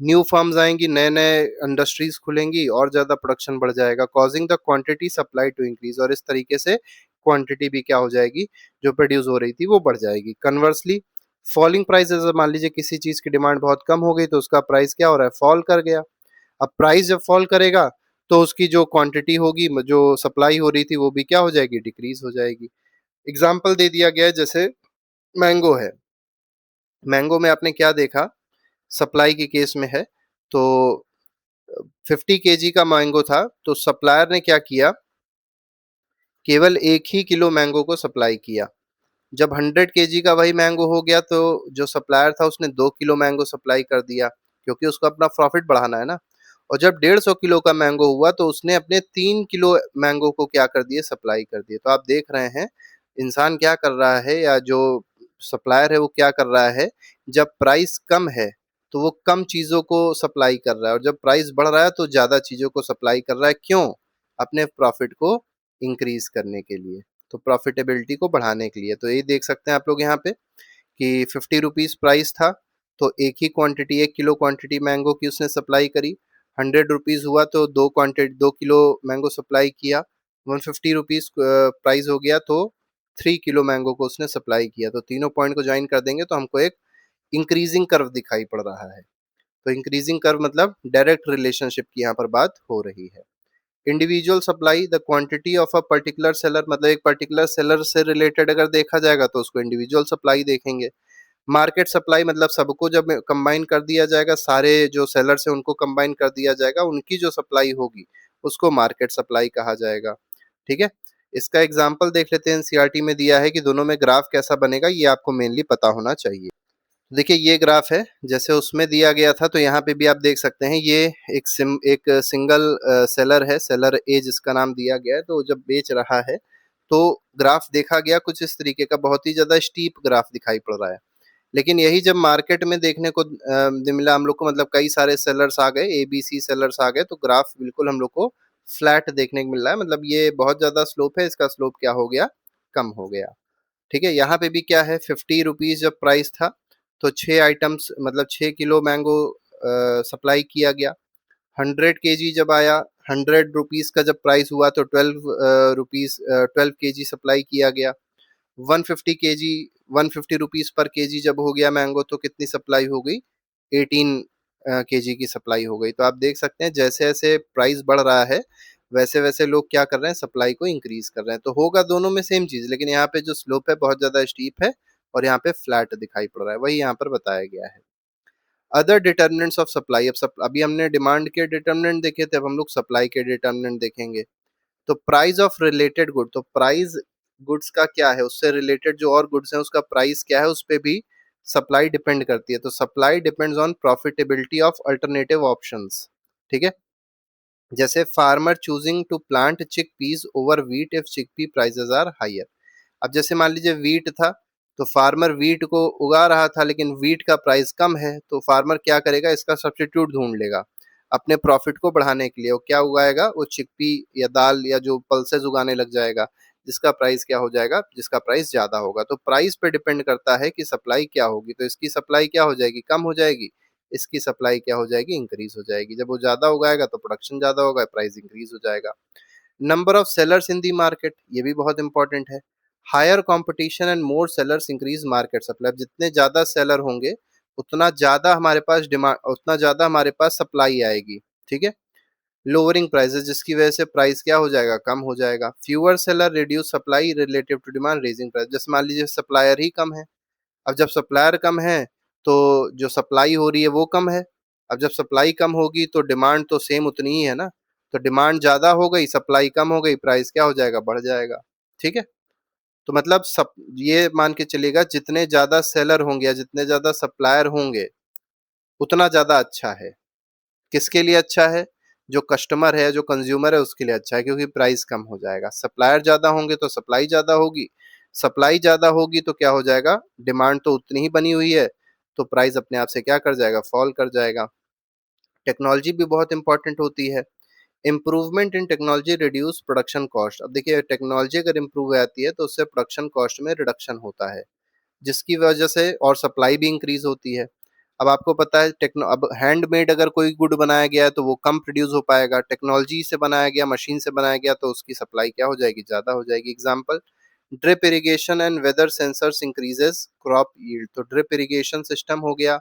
न्यू फर्म्स आएंगी, नए नए इंडस्ट्रीज खुलेंगी और ज्यादा प्रोडक्शन बढ़ जाएगा, causing the quantity supply to increase. और इस तरीके से क्वांटिटी भी क्या हो जाएगी, जो प्रोड्यूस हो रही थी वो बढ़ जाएगी। कन्वर्सली फॉलिंग प्राइसेस, मान लीजिए किसी चीज की डिमांड बहुत कम हो गई तो उसका प्राइस क्या हो रहा है, फॉल कर गया। अब प्राइस जब फॉल करेगा तो उसकी जो क्वांटिटी होगी, जो सप्लाई हो रही थी वो भी क्या हो जाएगी, डिक्रीज हो जाएगी। एग्जाम्पल दे दिया गया है, जैसे मैंगो है। मैंगो में आपने क्या देखा, सप्लाई के केस में है तो 50 kg का मैंगो था तो सप्लायर ने क्या किया, केवल 1 ही किलो मैंगो को सप्लाई किया। जब 100 kg का वही मैंगो हो गया तो जो सप्लायर था उसने 2 किलो मैंगो सप्लाई कर दिया, क्योंकि उसको अपना प्रॉफिट बढ़ाना है ना। और जब 150 किलो का मैंगो हुआ तो उसने अपने 3 किलो मैंगो को क्या कर दिए, सप्लाई कर दिए। तो आप देख रहे हैं इंसान क्या कर रहा है, या जो सप्लायर है वो क्या कर रहा है, जब प्राइस कम है तो वो कम चीजों को सप्लाई कर रहा है, और जब प्राइस बढ़ रहा है तो ज्यादा चीजों को सप्लाई कर रहा है। क्यों, अपने प्रॉफिट को इंक्रीज करने के लिए, तो प्रॉफिटेबिलिटी को बढ़ाने के लिए। तो ये देख सकते हैं आप लोग यहाँ पे कि 50 रुपीज प्राइस था तो एक ही क्वांटिटी, 1 किलो क्वांटिटी मैंगो की उसने सप्लाई करी। 100 रुपीज हुआ तो 2 किलो मैंगो सप्लाई किया। 150 रुपीज प्राइस हो गया तो 3 किलो मैंगो को उसने सप्लाई किया। तो तीनों पॉइंट को ज्वाइन कर देंगे तो हमको एक इंक्रीजिंग कर्व दिखाई पड़ रहा है। तो इंक्रीजिंग कर्व मतलब डायरेक्ट रिलेशनशिप की यहाँ पर बात हो रही है। Individual supply, the quantity of a particular seller, मतलब एक पर्टिकुलर सेलर से रिलेटेड अगर देखा जाएगा तो उसको इंडिविजुअल सप्लाई देखेंगे। मार्केट सप्लाई मतलब सबको जब कंबाइन कर दिया जाएगा, सारे जो सेलर्स हैं उनको कंबाइन कर दिया जाएगा, उनकी जो सप्लाई होगी उसको मार्केट सप्लाई कहा जाएगा। ठीक है, इसका एग्जाम्पल देख लेते हैं, एनसीईआरटी में दिया है कि दोनों में ग्राफ कैसा बनेगा, ये आपको मेनली पता होना चाहिए। देखिए ये ग्राफ है जैसे उसमें दिया गया था, तो यहाँ पे भी आप देख सकते हैं ये एक सिंगल सेलर है, सेलर ए जिसका नाम दिया गया है। तो जब बेच रहा है तो ग्राफ देखा गया कुछ इस तरीके का, बहुत ही ज्यादा स्टीप ग्राफ दिखाई पड़ रहा है। लेकिन यही जब मार्केट में देखने को मिला हम लोग को, मतलब कई सारे सेलर्स आ गए, ABC सेलर्स आ गए, तो ग्राफ बिल्कुल हम लोग को फ्लैट देखने को मिल रहा है। मतलब ये बहुत ज्यादा स्लोप है, इसका स्लोप क्या हो गया, कम हो गया। ठीक है, यहाँ पे भी क्या है, 50 रुपीज जब प्राइस था तो 6 आइटम्स मतलब 6 किलो मैंगो सप्लाई किया गया। 100 kg जब आया, 100 रुपीज का जब प्राइस हुआ तो 12 रुपीज 12 kg सप्लाई किया गया। 150 kg 150 रुपीज पर केजी जब हो गया मैंगो तो कितनी सप्लाई हो गई, 18 kg की सप्लाई हो गई। तो आप देख सकते हैं जैसे जैसे प्राइस बढ़ रहा है वैसे वैसे लोग क्या कर रहे हैं, सप्लाई को इंक्रीज कर रहे हैं। तो होगा दोनों में सेम चीज, लेकिन यहाँ पे जो स्लोप है बहुत ज्यादा स्टीप है और यहाँ पे फ्लैट दिखाई पड़ रहा है, वही यहाँ पर बताया गया है। अदर डिटर्मिनेंट्स ऑफ सप्लाई, अभी हमने डिमांड के डिटर्मिनेंट देखे थे, अब हम लोग सप्लाई के डिटर्मिनेंट देखेंगे। तो प्राइस ऑफ रिलेटेड गुड, तो प्राइस गुड्स का क्या है, उससे रिलेटेड जो और गुड्स हैं उसका प्राइस क्या है, उस पे भी सप्लाई डिपेंड करती है। तो supply depends on profitability of alternative options. ठीक है, जैसे फार्मर चूजिंग टू प्लांट चिक पीस ओवर वीट इफ चिक पी प्राइसेस आर हायर। अब जैसे मान लीजिए वीट था तो फार्मर वीट को उगा रहा था, लेकिन वीट का प्राइस कम है तो फार्मर क्या करेगा, इसका सब्स्टिट्यूट ढूंढ लेगा अपने प्रॉफिट को बढ़ाने के लिए। वो क्या उगाएगा, वो चिकपी या दाल या जो पल्सेस उगाने लग जाएगा, जिसका प्राइस क्या हो जाएगा, जिसका प्राइस ज्यादा होगा। तो प्राइस पे डिपेंड करता है कि सप्लाई क्या होगी, तो इसकी सप्लाई क्या हो जाएगी, कम हो जाएगी, इसकी सप्लाई क्या हो जाएगी, इंक्रीज हो जाएगी। जब वो ज्यादा उगाएगा तो प्रोडक्शन ज्यादा होगा, प्राइस इंक्रीज हो जाएगा। Number of sellers in the market, ये भी बहुत इंपॉर्टेंट है। Higher competition and more sellers increase market supply, जितने ज्यादा सेलर होंगे उतना ज्यादा हमारे पास डिमांड, उतना ज्यादा हमारे पास सप्लाई आएगी। ठीक है, लोअरिंग प्राइसेस, जिसकी वजह से प्राइस क्या हो जाएगा, कम हो जाएगा। Fewer seller reduce supply relative to demand raising price, जैसे मान लीजिए सप्लायर ही कम है। अब जब सप्लायर कम है तो जो सप्लाई हो रही है वो कम है। अब जब सप्लाई कम होगी तो डिमांड तो सेम उतनी ही है ना, तो डिमांड ज़्यादा हो गई, सप्लाई कम हो गई, प्राइस क्या हो जाएगा, बढ़ जाएगा। ठीक है? तो मतलब सब ये मान के चलिएगा, जितने ज़्यादा सेलर होंगे या जितने ज़्यादा सप्लायर होंगे, उतना ज़्यादा अच्छा है। किसके लिए अच्छा है? जो कस्टमर है, जो कंज्यूमर है, उसके लिए अच्छा है, क्योंकि प्राइस कम हो जाएगा। सप्लायर ज़्यादा होंगे तो सप्लाई ज़्यादा होगी, सप्लाई ज़्यादा होगी तो क्या हो जाएगा, डिमांड तो उतनी ही बनी हुई है, तो प्राइस अपने आप से क्या कर जाएगा, फॉल कर जाएगा। टेक्नोलॉजी भी बहुत इंपॉर्टेंट होती है। Improvement in technology reduce production cost. अब देखिए, टेक्नोलॉजी अगर इम्प्रूव आती है तो उससे प्रोडक्शन कॉस्ट में रिडक्शन होता है, जिसकी वजह से और सप्लाई भी इंक्रीज होती है। अब आपको पता है टेक्नो अब हैंडमेड अगर कोई गुड बनाया गया है तो वो कम प्रोड्यूस हो पाएगा, टेक्नोलॉजी से बनाया गया, मशीन से बनाया गया तो उसकी सप्लाई क्या हो जाएगी, ज़्यादा हो जाएगी। Example, drip irrigation and weather sensors increases crop yield. तो ड्रिप इरिगेशन सिस्टम हो गया,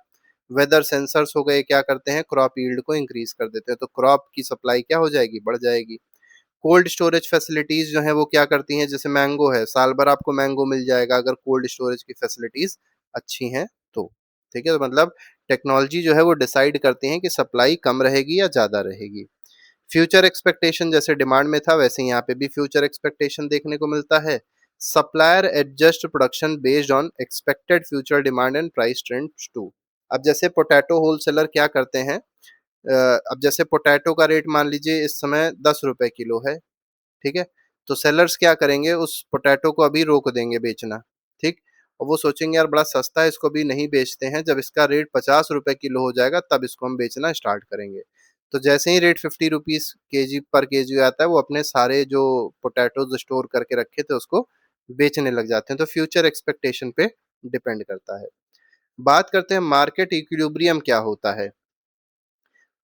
वेदर सेंसर्स हो गए, क्या करते हैं, क्रॉप यील्ड को इंक्रीज कर देते हैं, तो क्रॉप की सप्लाई क्या हो जाएगी, बढ़ जाएगी। कोल्ड स्टोरेज फैसिलिटीज जो है वो क्या करती हैं, जैसे मैंगो है, साल भर आपको मैंगो मिल जाएगा अगर कोल्ड स्टोरेज की फैसिलिटीज अच्छी हैं तो। ठीक है, तो मतलब टेक्नोलॉजी जो है वो डिसाइड करती है कि सप्लाई कम रहेगी या ज़्यादा रहेगी। फ्यूचर एक्सपेक्टेशन, जैसे डिमांड में था वैसे यहाँ पे भी फ्यूचर एक्सपेक्टेशन देखने को मिलता है। Supplier adjust production based on expected future demand and price trends too. अब जैसे पोटैटो होलसेलर क्या करते हैं, अब जैसे पोटैटो का रेट मान लीजिए इस समय 10 रुपए किलो है, ठीक है? तो सेलर्स क्या करेंगे, उस पोटैटो को अभी रोक देंगे बेचना, ठीक? और वो सोचेंगे यार बड़ा सस्ता है, इसको अभी नहीं बेचते हैं, जब इसका रेट 50 रुपए किलो हो जाएगा तब इसको हम बेचना स्टार्ट करेंगे। तो जैसे ही रेट 50 रुपीज केजी पर केजी आता है, वो अपने सारे जो पोटैटोज स्टोर करके रखे थे उसको बेचने लग जाते हैं। तो फ्यूचर एक्सपेक्टेशन पे डिपेंड करता है। बात करते हैं मार्केट इक्विलिब्रियम क्या होता है।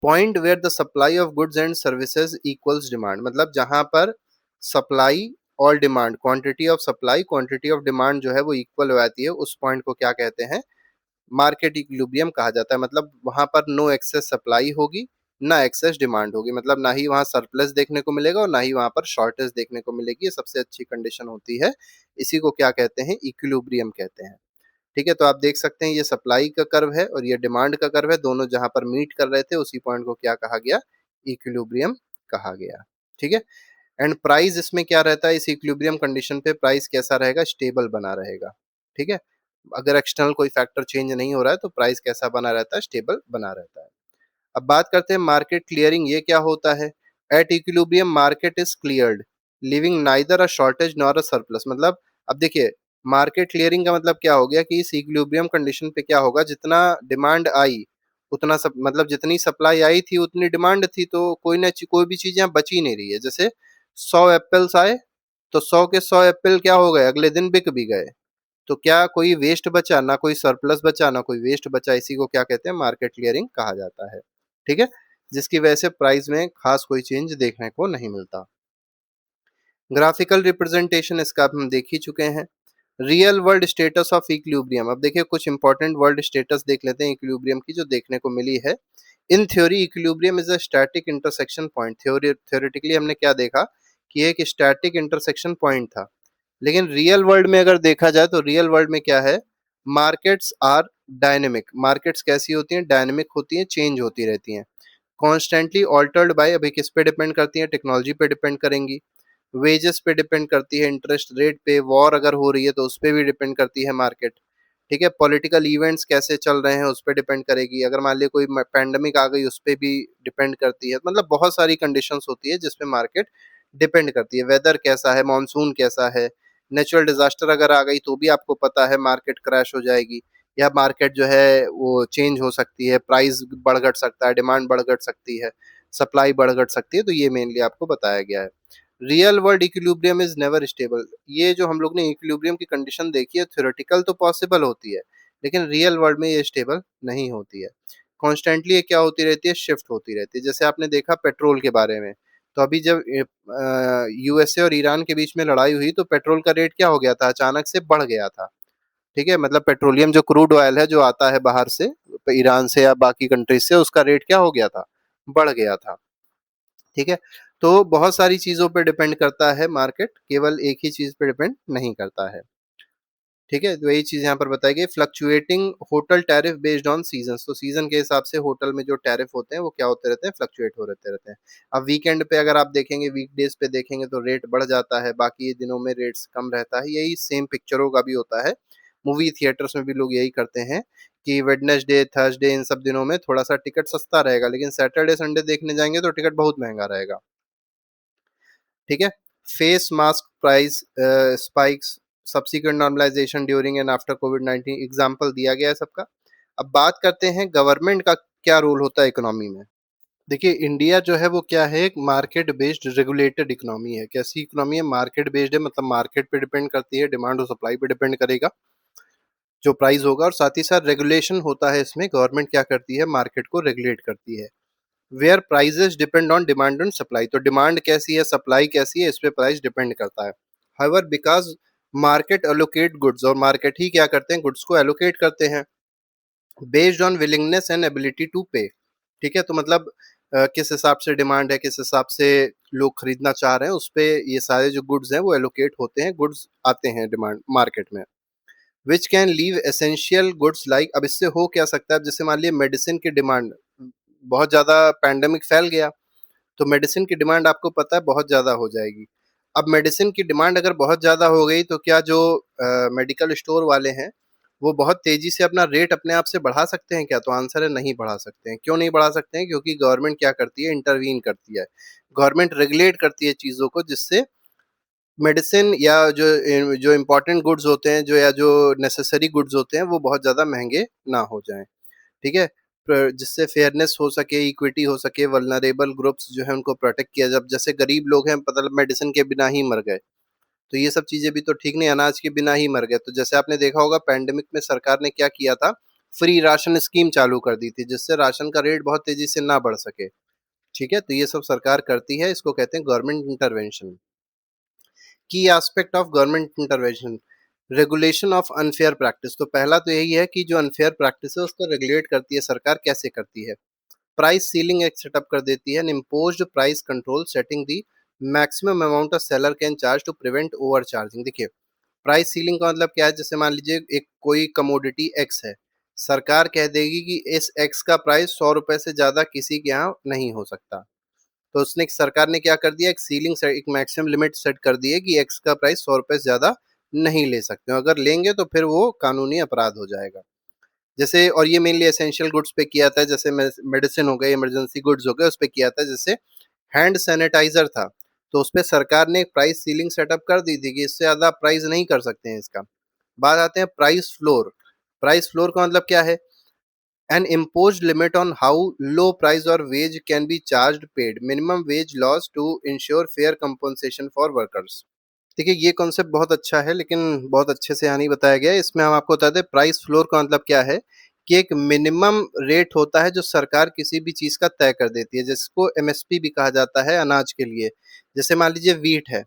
Point where the supply of goods and services equals demand, मतलब जहां पर सप्लाई और demand, quantity of supply quantity of demand जो है वो इक्वल हो जाती है, उस पॉइंट को क्या कहते हैं, मार्केट इक्विलिब्रियम कहा जाता है। मतलब वहां पर नो एक्सेस सप्लाई होगी, ना एक्सेस डिमांड होगी, मतलब ना ही वहां सरप्लस देखने को मिलेगा और ना ही वहां पर शॉर्टेज देखने को मिलेगी। ये सबसे अच्छी कंडीशन होती है, इसी को क्या कहते हैं, इक्विलिब्रियम कहते हैं। ठीक है, तो आप देख सकते हैं ये सप्लाई का कर्व है और ये डिमांड का कर्व है, दोनों जहां पर मीट कर रहे थे उसी पॉइंट को क्या कहा गया, इक्विलिब्रियम कहा गया। ठीक है, एंड प्राइस इसमें क्या रहता है, इस इक्विलिब्रियम कंडीशन पे प्राइस कैसा रहेगा, स्टेबल बना रहेगा। ठीक है, अगर एक्सटर्नल कोई फैक्टर चेंज नहीं हो रहा है तो प्राइस कैसा बना रहता है, स्टेबल बना रहता है। अब बात करते हैं मार्केट क्लियरिंग, ये क्या होता है। At equilibrium market is cleared, living neither a shortage nor a surplus. मतलब अब देखिए, मार्केट क्लियरिंग का मतलब क्या हो गया कि इस इक्विलिब्रियम कंडीशन पे क्या होगा, जितना डिमांड आई उतना सब, मतलब जितनी सप्लाई आई थी उतनी डिमांड थी, तो कोई ना कोई भी चीज यहाँ बची नहीं रही है। जैसे 100 एप्पल्स आए तो 100 के 100 एप्पल क्या हो गए, अगले दिन बिक भी गए, तो क्या कोई वेस्ट बचा, ना कोई सरप्लस बचा, ना कोई वेस्ट बचा, इसी को क्या कहते हैं, मार्केट क्लियरिंग कहा जाता है। ठीक है, जिसकी वजह से प्राइस में खास कोई चेंज देखने को नहीं मिलता। ग्राफिकल रिप्रेजेंटेशन इसका हम देख ही चुके हैं। Real world status of equilibrium, अब देखिए कुछ इंपॉर्टेंट वर्ल्ड स्टेटस देख लेते हैं इक्विलिब्रियम की जो देखने को मिली है। In theory equilibrium is a static intersection point. Theoretically हमने क्या देखा कि एक स्टैटिक इंटरसेक्शन पॉइंट था, लेकिन रियल वर्ल्ड में अगर देखा जाए तो रियल वर्ल्ड में क्या है, मार्केट्स आर डायनेमिक। मार्केट्स कैसी होती हैं, डायनेमिक होती हैं, चेंज होती रहती हैं। कॉन्स्टेंटली ऑल्टर्ड बाय, अभी किस पे डिपेंड करती हैं, टेक्नोलॉजी पे डिपेंड करेंगी, वेजेस पे डिपेंड करती है, इंटरेस्ट रेट पे, वॉर अगर हो रही है तो उस पे भी डिपेंड करती है मार्केट। ठीक है, पॉलिटिकल इवेंट्स कैसे चल रहे हैं उस पे डिपेंड करेगी, अगर मान लीजिए कोई पैंडेमिक आ गई उस पे भी डिपेंड करती है। मतलब बहुत सारी कंडीशंस होती है जिसपे मार्केट डिपेंड करती है। वेदर कैसा है, मानसून कैसा है, नेचुरल डिजास्टर अगर आ गई तो भी आपको पता है मार्केट क्रैश हो जाएगी, या मार्केट जो है वो चेंज हो सकती है, प्राइस बढ़ घट सकता है, डिमांड बढ़ घट सकती है, सप्लाई बढ़ घट सकती है, तो ये मेनली आपको बताया गया है। Real world equilibrium is never stable. ये जो हम लोग ने इक्विलिब्रियम की कंडीशन देखी है, थ्योरेटिकल तो पॉसिबल होती है, लेकिन रियल वर्ल्ड में ये स्टेबल नहीं होती है। कॉन्स्टेंटली ये क्या होती रहती है, शिफ्ट होती रहती है। जैसे आपने देखा पेट्रोल के बारे में, तो अभी जब यूएसए और ईरान के बीच में लड़ाई हुई तो पेट्रोल का रेट क्या हो गया था, अचानक से बढ़ गया था। ठीक है, मतलब पेट्रोलियम जो क्रूड ऑयल है जो आता है बाहर से, ईरान से या बाकी कंट्रीज से, उसका रेट क्या हो गया था, बढ़ गया था। ठीक है, तो बहुत सारी चीजों पे डिपेंड करता है मार्केट, केवल एक ही चीज पे डिपेंड नहीं करता है। ठीक है, तो यही चीज़ यहाँ पर बताई गई। Fluctuating hotel tariff based on season, तो सीजन के हिसाब से होटल में जो टैरिफ होते हैं वो क्या होते रहते हैं, फ्लक्चुएट हो रहते हैं। अब वीकेंड पे अगर आप देखेंगे, वीकडेज पे देखेंगे तो रेट बढ़ जाता है, बाकी दिनों में रेट्स कम रहता है। यही सेम पिक्चरों का भी होता है, मूवी थिएटर्स में भी लोग यही करते हैं कि वेडनेसडे, थर्सडे इन सब दिनों में थोड़ा सा टिकट सस्ता रहेगा, लेकिन सैटरडे संडे देखने जाएंगे तो टिकट बहुत महंगा रहेगा। ठीक है। Face mask price spikes, subsequent normalisation during and after कोविड-19, एग्जांपल दिया गया है सबका। अब बात करते हैं गवर्नमेंट का क्या रोल होता है इकोनॉमी में। देखिए, इंडिया जो है वो क्या है, एक मार्केट बेस्ड रेगुलेटेड इकोनॉमी है। कैसी इकोनॉमी है, मार्केट बेस्ड है, मतलब मार्केट पे डिपेंड करती है, डिमांड और सप्लाई पे डिपेंड करेगा जो प्राइस होगा, और साथ ही साथ रेगुलेशन होता है इसमें। गवर्नमेंट क्या करती है, मार्केट को रेगुलेट करती है। Where prices depend on demand and supply, तो डिमांड कैसी है, सप्लाई कैसी है, इस पे प्राइस डिपेंड करता है। However because market allocate goods, और मार्केट ही क्या करते हैं, गुड्स को एलोकेट करते हैं based on willingness and ability to pay. ठीक है, तो मतलब किस हिसाब से डिमांड है, किस हिसाब से लोग खरीदना चाह रहे हैं, उस पे ये सारे जो गुड्स हैं वो एलोकेट होते हैं, गुड्स आते हैं डिमांड मार्केट में। Which can leave essential goods like, अब इससे हो क्या सकता है, अब जैसे मान लीजिए मेडिसिन की डिमांड बहुत ज़्यादा, पैंडेमिक फैल गया तो मेडिसिन की डिमांड आपको पता है बहुत ज़्यादा हो जाएगी। अब मेडिसिन की डिमांड अगर बहुत ज़्यादा हो गई तो क्या जो मेडिकल स्टोर वाले हैं वो बहुत तेज़ी से अपना रेट अपने आप से बढ़ा सकते हैं क्या? तो आंसर है नहीं बढ़ा सकते हैं। क्यों नहीं बढ़ा सकते हैं? क्योंकि गवर्नमेंट क्या करती है, इंटरवीन करती है। गवर्नमेंट रेगुलेट करती है चीज़ों को, जिससे मेडिसिन या जो इम्पोर्टेंट गुड्स होते हैं, जो या जो नेसेसरी गुड्स होते हैं वो बहुत ज़्यादा महँगे ना हो जाएँ। ठीक है? जिससे फेयरनेस हो सके, इक्विटी हो सके, वल्नरेबल ग्रुप्स जो है उनको प्रोटेक्ट किया जाए। जैसे गरीब लोग हैं, मतलब मेडिसिन के बिना ही मर गए, तो ये सब चीज़ें भी तो ठीक नहीं, अनाज के बिना ही मर गए। तो जैसे आपने देखा होगा पैंडेमिक में सरकार ने क्या किया था, फ्री राशन स्कीम चालू कर दी थी, जिससे राशन का रेट बहुत तेज़ी से ना बढ़ सके। ठीक है? तो ये सब सरकार करती है, इसको कहते हैं गवर्नमेंट इंटरवेंशन। की aspect of government intervention, regulation of unfair practice, तो पहला तो यही है कि जो अनफेयर प्रैक्टिस है उसको रेगुलेट करती है सरकार। कैसे करती है? प्राइस सीलिंग एक सेटअप कर देती है, and imposed price control setting the maximum amount of seller can charge to prevent overcharging. देखिए, प्राइस सीलिंग का मतलब क्या है, जैसे मान लीजिए एक कोई कमोडिटी एक्स है, सरकार कह देगी कि इस एक्स का प्राइस 100 रुपए से ज्यादा किसी के यहाँ नहीं हो सकता। तो उसने, सरकार ने क्या कर दिया, एक सीलिंग एक मैक्सिमम लिमिट सेट कर दी है कि एक्स का प्राइस 100 रुपए से ज्यादा नहीं ले सकते हो। अगर लेंगे तो फिर वो कानूनी अपराध हो जाएगा। जैसे, और ये मेनली एसेंशियल गुड्स पे किया था, जैसे मेडिसिन हो गए, इमरजेंसी गुड्स हो गए, उस पे किया था। जैसे हैंड सैनिटाइजर था, तो उस पे सरकार ने एक प्राइस सीलिंग सेटअप कर दी थी कि इससे ज़्यादा आप प्राइस नहीं कर सकते हैं इसका। बात आते हैं प्राइस फ्लोर। प्राइस फ्लोर का मतलब क्या है? An imposed limit on how low price और wage can be charged paid minimum wage laws to ensure fair compensation for workers. देखिए, ये कॉन्सेप्ट बहुत अच्छा है, लेकिन बहुत अच्छे से यहाँ नहीं बताया गया है। इसमें हम आपको बता दें, प्राइस फ्लोर का मतलब क्या है कि एक मिनिमम रेट होता है जो सरकार किसी भी चीज़ का तय कर देती है, जिसको एमएसपी भी कहा जाता है अनाज के लिए। जैसे मान लीजिए वीट है,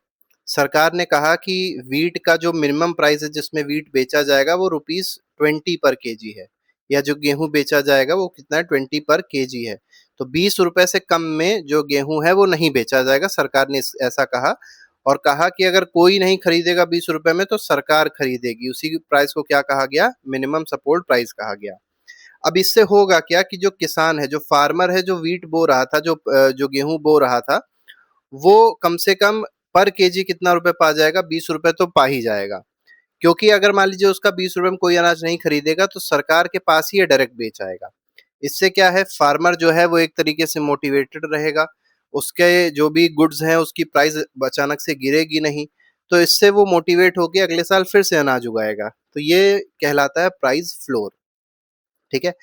सरकार ने कहा कि वीट का जो मिनिमम प्राइस है जिसमें वीट बेचा जाएगा वो ₹20 पर केजी है, या जो गेहूँ बेचा जाएगा वो कितना है, 20 पर केजी है। तो 20 रुपए से कम में जो गेहूँ है वो नहीं बेचा जाएगा, सरकार ने ऐसा कहा। और कहा कि अगर कोई नहीं खरीदेगा 20 रुपए में तो सरकार खरीदेगी, उसी प्राइस को क्या कहा गया, मिनिमम सपोर्ट प्राइस कहा गया। अब इससे होगा क्या कि जो किसान है, जो फार्मर है, जो वीट बो रहा था, जो गेहूं बो रहा था, वो कम से कम पर केजी कितना रुपए पा जाएगा, 20 रुपए तो पा ही जाएगा। क्योंकि अगर मान लीजिए उसका 20 रुपए में कोई अनाज नहीं खरीदेगा तो सरकार के पास ही ये डायरेक्ट बेच आएगा। इससे क्या है, फार्मर जो है वो एक तरीके से मोटिवेटेड रहेगा, उसके जो भी गुड्स हैं उसकी प्राइस अचानक से गिरेगी नहीं, तो इससे वो मोटिवेट होकर अगले साल फिर से अनाज उगाएगा। तो ये कहलाता है प्राइस फ्लोर। ठीक है।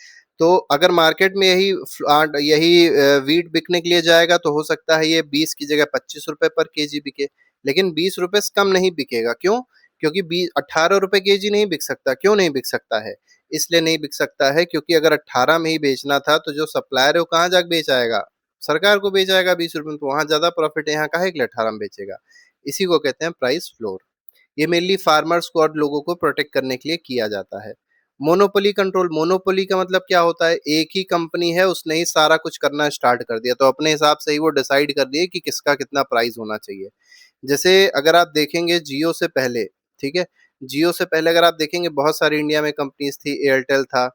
तो अगर मार्केट में यही वीट बिकने के लिए जाएगा तो हो सकता है ये 20 की जगह 25 रुपए पर केजी बिके, लेकिन 20 रुपए से कम नहीं बिकेगा। क्यों? क्योंकि 18 रुपए केजी नहीं बिक सकता। क्यों नहीं बिक सकता है? इसलिए नहीं बिक सकता है क्योंकि अगर 18 में ही बेचना था तो जो सप्लायर है वो कहाँ जाके बेच आएगा, सरकार को बेच आएगा 20 रुपए में, तो वहां ज्यादा प्रॉफिट है, यहाँ काहे के लिए 18 में बेचेगा। इसी को कहते हैं प्राइस फ्लोर। ये मेनली फार्मर्स को और लोगों को प्रोटेक्ट करने के लिए किया जाता है। मोनोपोली कंट्रोल, मोनोपोली का मतलब क्या होता है, एक ही कंपनी है उसने ही सारा कुछ करना स्टार्ट कर दिया, तो अपने हिसाब से ही वो डिसाइड कर दिए कि किसका कितना प्राइस होना चाहिए। जैसे अगर आप देखेंगे जियो से पहले, ठीक है, जियो से पहले अगर आप देखेंगे बहुत सारी इंडिया में कंपनीज थी, एयरटेल था,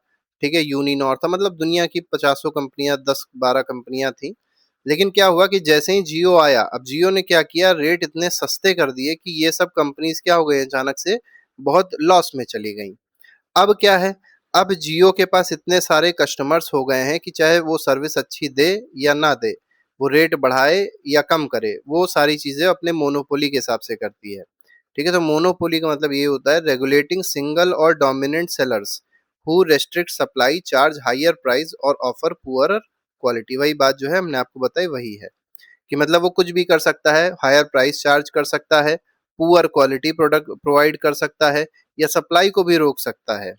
ठीक है, यूनिनॉर था, मतलब दुनिया की पचासों कंपनियां, 10-12 कंपनियां थी। लेकिन क्या हुआ कि जैसे ही जियो आया, अब जियो ने क्या किया, रेट इतने सस्ते कर दिए कि ये सब कंपनीज क्या हो गए, अचानक से बहुत लॉस में चली गई। अब क्या है, अब जियो के पास इतने सारे कस्टमर्स हो गए हैं कि चाहे वो सर्विस अच्छी दे या ना दे, वो रेट बढ़ाए या कम करे, वो सारी चीजें अपने मोनोपोली के हिसाब से करती है। ठीक है, तो मोनोपोली का मतलब ये होता है रेगुलेटिंग सिंगल और dominant sellers who restrict supply, charge higher price और ऑफर पुअर क्वालिटी। वही बात जो है हमने आपको बताई वही है कि मतलब वो कुछ भी कर सकता है, हायर प्राइस चार्ज कर सकता है, पुअर क्वालिटी प्रोडक्ट प्रोवाइड कर सकता है, या सप्लाई को भी रोक सकता है।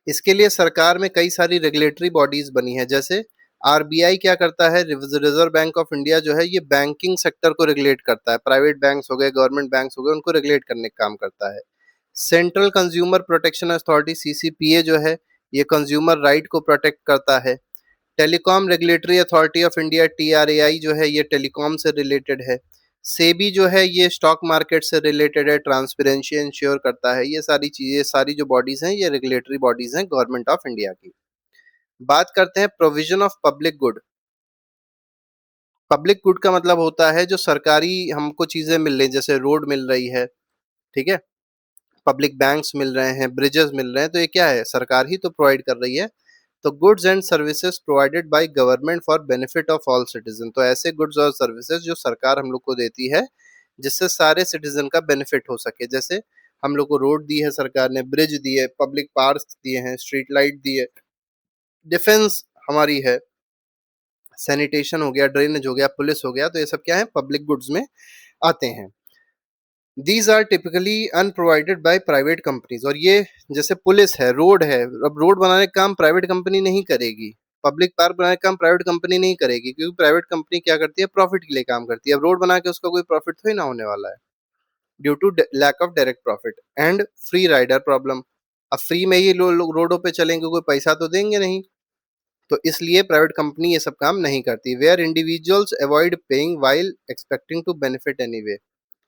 इसके लिए सरकार में कई सारी रेगुलेटरी बॉडीज बनी है, जैसे आरबीआई क्या करता है, रिजर्व बैंक ऑफ इंडिया जो है ये बैंकिंग सेक्टर को रेगुलेट करता है, प्राइवेट बैंक्स हो गए, गवर्नमेंट बैंक्स हो गए, उनको रेगुलेट करने का काम करता है। Central consumer protection authority CCPA जो है ये कंज्यूमर राइट को प्रोटेक्ट करता है। Telecom regulatory authority of India TRAI जो है ये टेलीकॉम से रिलेटेड है। सेबी जो है ये स्टॉक मार्केट से रिलेटेड है, ट्रांसपेरेंसी इंश्योर करता है। ये सारी चीजें, सारी जो बॉडीज हैं ये रेगुलेटरी बॉडीज हैं गवर्नमेंट ऑफ इंडिया की। बात करते हैं provision of public good. Public good का मतलब होता है जो सरकारी हमको चीजें मिल रही, जैसे रोड मिल रही है, ठीक है, पब्लिक बैंक्स मिल रहे हैं, ब्रिजेस मिल रहे हैं, तो ये क्या है, सरकार ही तो प्रोवाइड कर रही है। तो goods and services provided by government for benefit of all citizen, तो ऐसे गुड्स और सर्विसेज जो सरकार हम लोग को देती है जिससे सारे सिटीजन का बेनिफिट हो सके। जैसे हम लोग को रोड दी है सरकार ने, ब्रिज दी है, पब्लिक पार्क दिए हैं, स्ट्रीट लाइट दी है, डिफेंस हमारी है, सैनिटेशन हो गया, ड्रेनेज हो गया, पुलिस हो गया, तो ये सब क्या है, पब्लिक गुड्स में आते हैं। These are typically unprovided by private companies, और ये जैसे पुलिस है, रोड है, अब रोड बनाने का काम प्राइवेट कंपनी नहीं करेगी, पब्लिक पार्क बनाने का काम प्राइवेट कंपनी नहीं करेगी, क्योंकि प्राइवेट कंपनी क्या करती है, प्रॉफिट के लिए काम करती है। अब रोड बना के उसका कोई प्रॉफिट थोड़ी ना होने वाला है, due to lack of direct profit and free rider problem. अब फ्री में ही लोग रोडों पे चलेंगे, कोई पैसा तो देंगे नहीं, तो इसलिए प्राइवेट कंपनी ये सब काम नहीं करती। Where individuals avoid paying while expecting to benefit anyway.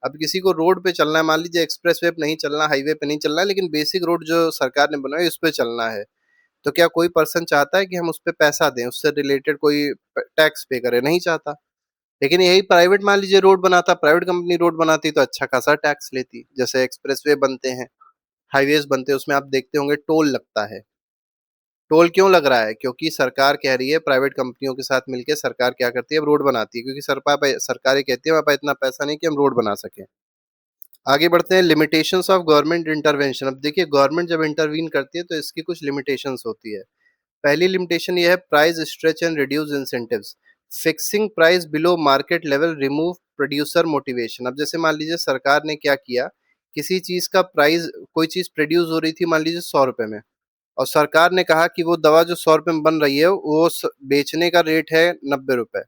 अब किसी को रोड पे चलना है, मान लीजिए एक्सप्रेस वे पे नहीं चलना, हाईवे पे नहीं चलना है, लेकिन बेसिक रोड जो सरकार ने बनाई उस पे चलना है, तो क्या कोई पर्सन चाहता है कि हम उस पे पैसा दें, उससे रिलेटेड कोई टैक्स पे करे? नहीं चाहता। लेकिन यही प्राइवेट मान लीजिए रोड बनाता, प्राइवेट कंपनी रोड बनाती, तो अच्छा खासा टैक्स लेती। जैसे एक्सप्रेस वे बनते हैं, हाईवेज बनते हैं, उसमें आप देखते होंगे टोल लगता है। टोल क्यों लग रहा है? क्योंकि सरकार कह रही है, प्राइवेट कंपनियों के साथ मिलकर सरकार क्या करती है, अब रोड बनाती है, क्योंकि सरकार ये कहती है हमारे पास इतना पैसा नहीं कि हम रोड बना सकें। आगे बढ़ते हैं, लिमिटेशंस ऑफ गवर्नमेंट इंटरवेंशन। अब देखिए, गवर्नमेंट जब इंटरवीन करती है तो इसकी कुछ लिमिटेशंस होती है। पहली लिमिटेशन ये है, price stretch and reduce incentives. Fixing price below market level remove producer motivation. अब जैसे मान लीजिए सरकार ने क्या किया, किसी चीज का प्राइस, कोई चीज प्रोड्यूस हो रही थी मान लीजिए 100 रुपए में, और सरकार ने कहा कि वो दवा जो 100 रुपए में बन रही है वो बेचने का रेट है 90 रुपए,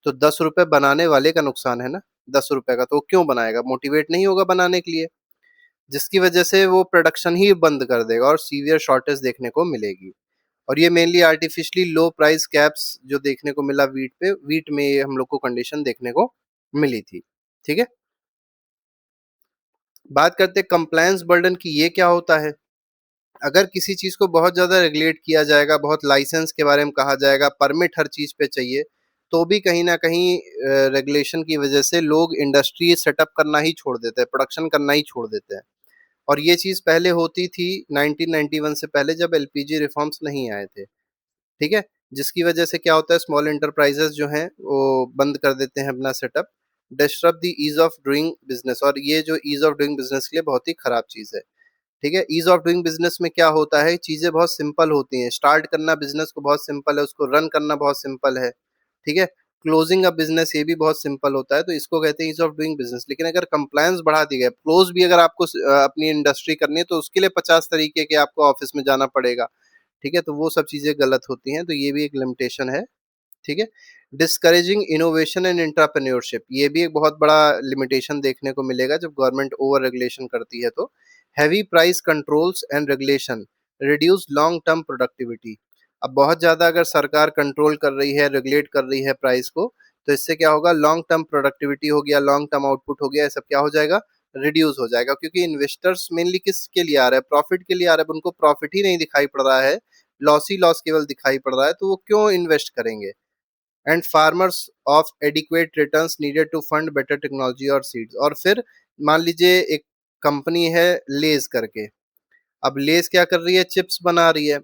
तो 10 रुपए बनाने वाले का नुकसान है ना, 10 रुपए का, तो वो क्यों बनाएगा, मोटिवेट नहीं होगा बनाने के लिए, जिसकी वजह से वो प्रोडक्शन ही बंद कर देगा और सीवियर शॉर्टेज देखने को मिलेगी। और ये मेनली आर्टिफिशियली लो प्राइस कैप्स जो देखने को मिला वीट पे, वीट में ये हम लोग को कंडीशन देखने को मिली थी। ठीक है, बात करते हैं कंप्लायंस बर्डन की, ये क्या होता है। अगर किसी चीज को बहुत ज्यादा रेगुलेट किया जाएगा, बहुत लाइसेंस के बारे में कहा जाएगा, परमिट हर चीज पे चाहिए, तो भी कहीं ना कहीं रेगुलेशन की वजह से लोग इंडस्ट्री सेटअप करना ही छोड़ देते हैं, प्रोडक्शन करना ही छोड़ देते हैं। और ये चीज पहले होती थी 1991 से पहले, जब एलपीजी रिफॉर्म्स नहीं आए थे। ठीक है, जिसकी वजह से क्या होता है, स्मॉल एंटरप्राइजेस जो हैं वो बंद कर देते हैं अपना setup, disturb the ease of doing business, और ये जो ईज ऑफ डूइंग बिजनेस के लिए बहुत ही खराब चीज है। ठीक है, ईज ऑफ डूइंग बिजनेस में क्या होता है, चीजें बहुत सिंपल होती हैं, स्टार्ट करना बिजनेस को बहुत सिंपल है, उसको रन करना बहुत सिंपल है। ठीक है, क्लोजिंग अ बिजनेस ये भी बहुत सिंपल होता है, तो इसको कहते हैं ईज ऑफ डूइंग बिजनेस। लेकिन अगर कंप्लायंस बढ़ा दी गई, क्लोज भी अगर आपको अपनी इंडस्ट्री करनी है, तो उसके लिए 50 तरीके के आपको ऑफिस में जाना पड़ेगा। ठीक है, तो वो सब चीजें गलत होती हैं, तो ये भी एक लिमिटेशन है। ठीक है, डिस्करेजिंग इनोवेशन एंड एंटरप्रेन्योरशिप, ये भी एक बहुत बड़ा लिमिटेशन देखने को मिलेगा जब गवर्नमेंट ओवर रेगुलेशन करती है। तो heavy price controls and regulation reduce long term productivity. अब बहुत ज्यादा अगर सरकार कंट्रोल कर रही है, रेगुलेट कर रही है प्राइस को, तो इससे क्या होगा, लॉन्ग टर्म प्रोडक्टिविटी हो गया, लॉन्ग टर्म आउटपुट हो गया, ये सब क्या हो जाएगा, रिड्यूस हो जाएगा, क्योंकि इन्वेस्टर्स मेनली किसके लिए आ रहे हैं? प्रॉफिट के लिए आ रहे हैं। उनको प्रॉफिट ही नहीं दिखाई पड़ रहा है, लॉस ही लॉस केवल दिखाई पड़ रहा है, तो वो क्यों इन्वेस्ट करेंगे? And farmers of adequate returns needed to fund better technology और सीड्स। और फिर मान लीजिए एक कंपनी है लेज करके, अब लेस क्या कर रही है? चिप्स बना रही है।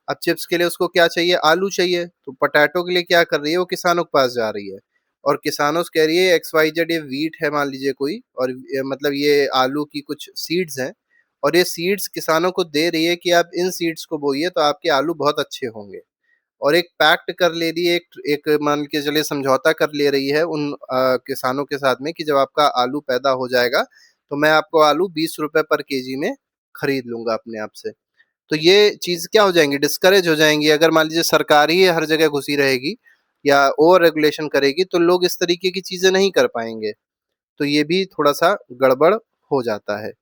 अब चिप्स के लिए उसको क्या चाहिए? आलू चाहिए। तो पोटैटो के लिए क्या कर रही है? वो किसानों के पास जा रही है और किसानों से कह रही है एक्स वाई जेड, ये वीट है मान लीजिए कोई, और मतलब ये आलू की कुछ सीड्स हैं, और ये सीड्स किसानों को दे रही है कि आप इन सीड्स को बोइए तो आपके आलू बहुत अच्छे होंगे। और एक पैक्ट कर ले रही है, एक एक मान के चलिए समझौता कर ले रही है उन किसानों के साथ में कि जब आपका आलू पैदा हो जाएगा तो मैं आपको आलू 20 रुपए पर केजी में खरीद लूंगा अपने आप से। तो ये चीज क्या हो जाएंगी? डिस्करेज हो जाएंगी। अगर मान लीजिए सरकार ही हर जगह घुसी रहेगी या ओवर रेगुलेशन करेगी तो लोग इस तरीके की चीजें नहीं कर पाएंगे। तो ये भी थोड़ा सा गड़बड़ हो जाता है।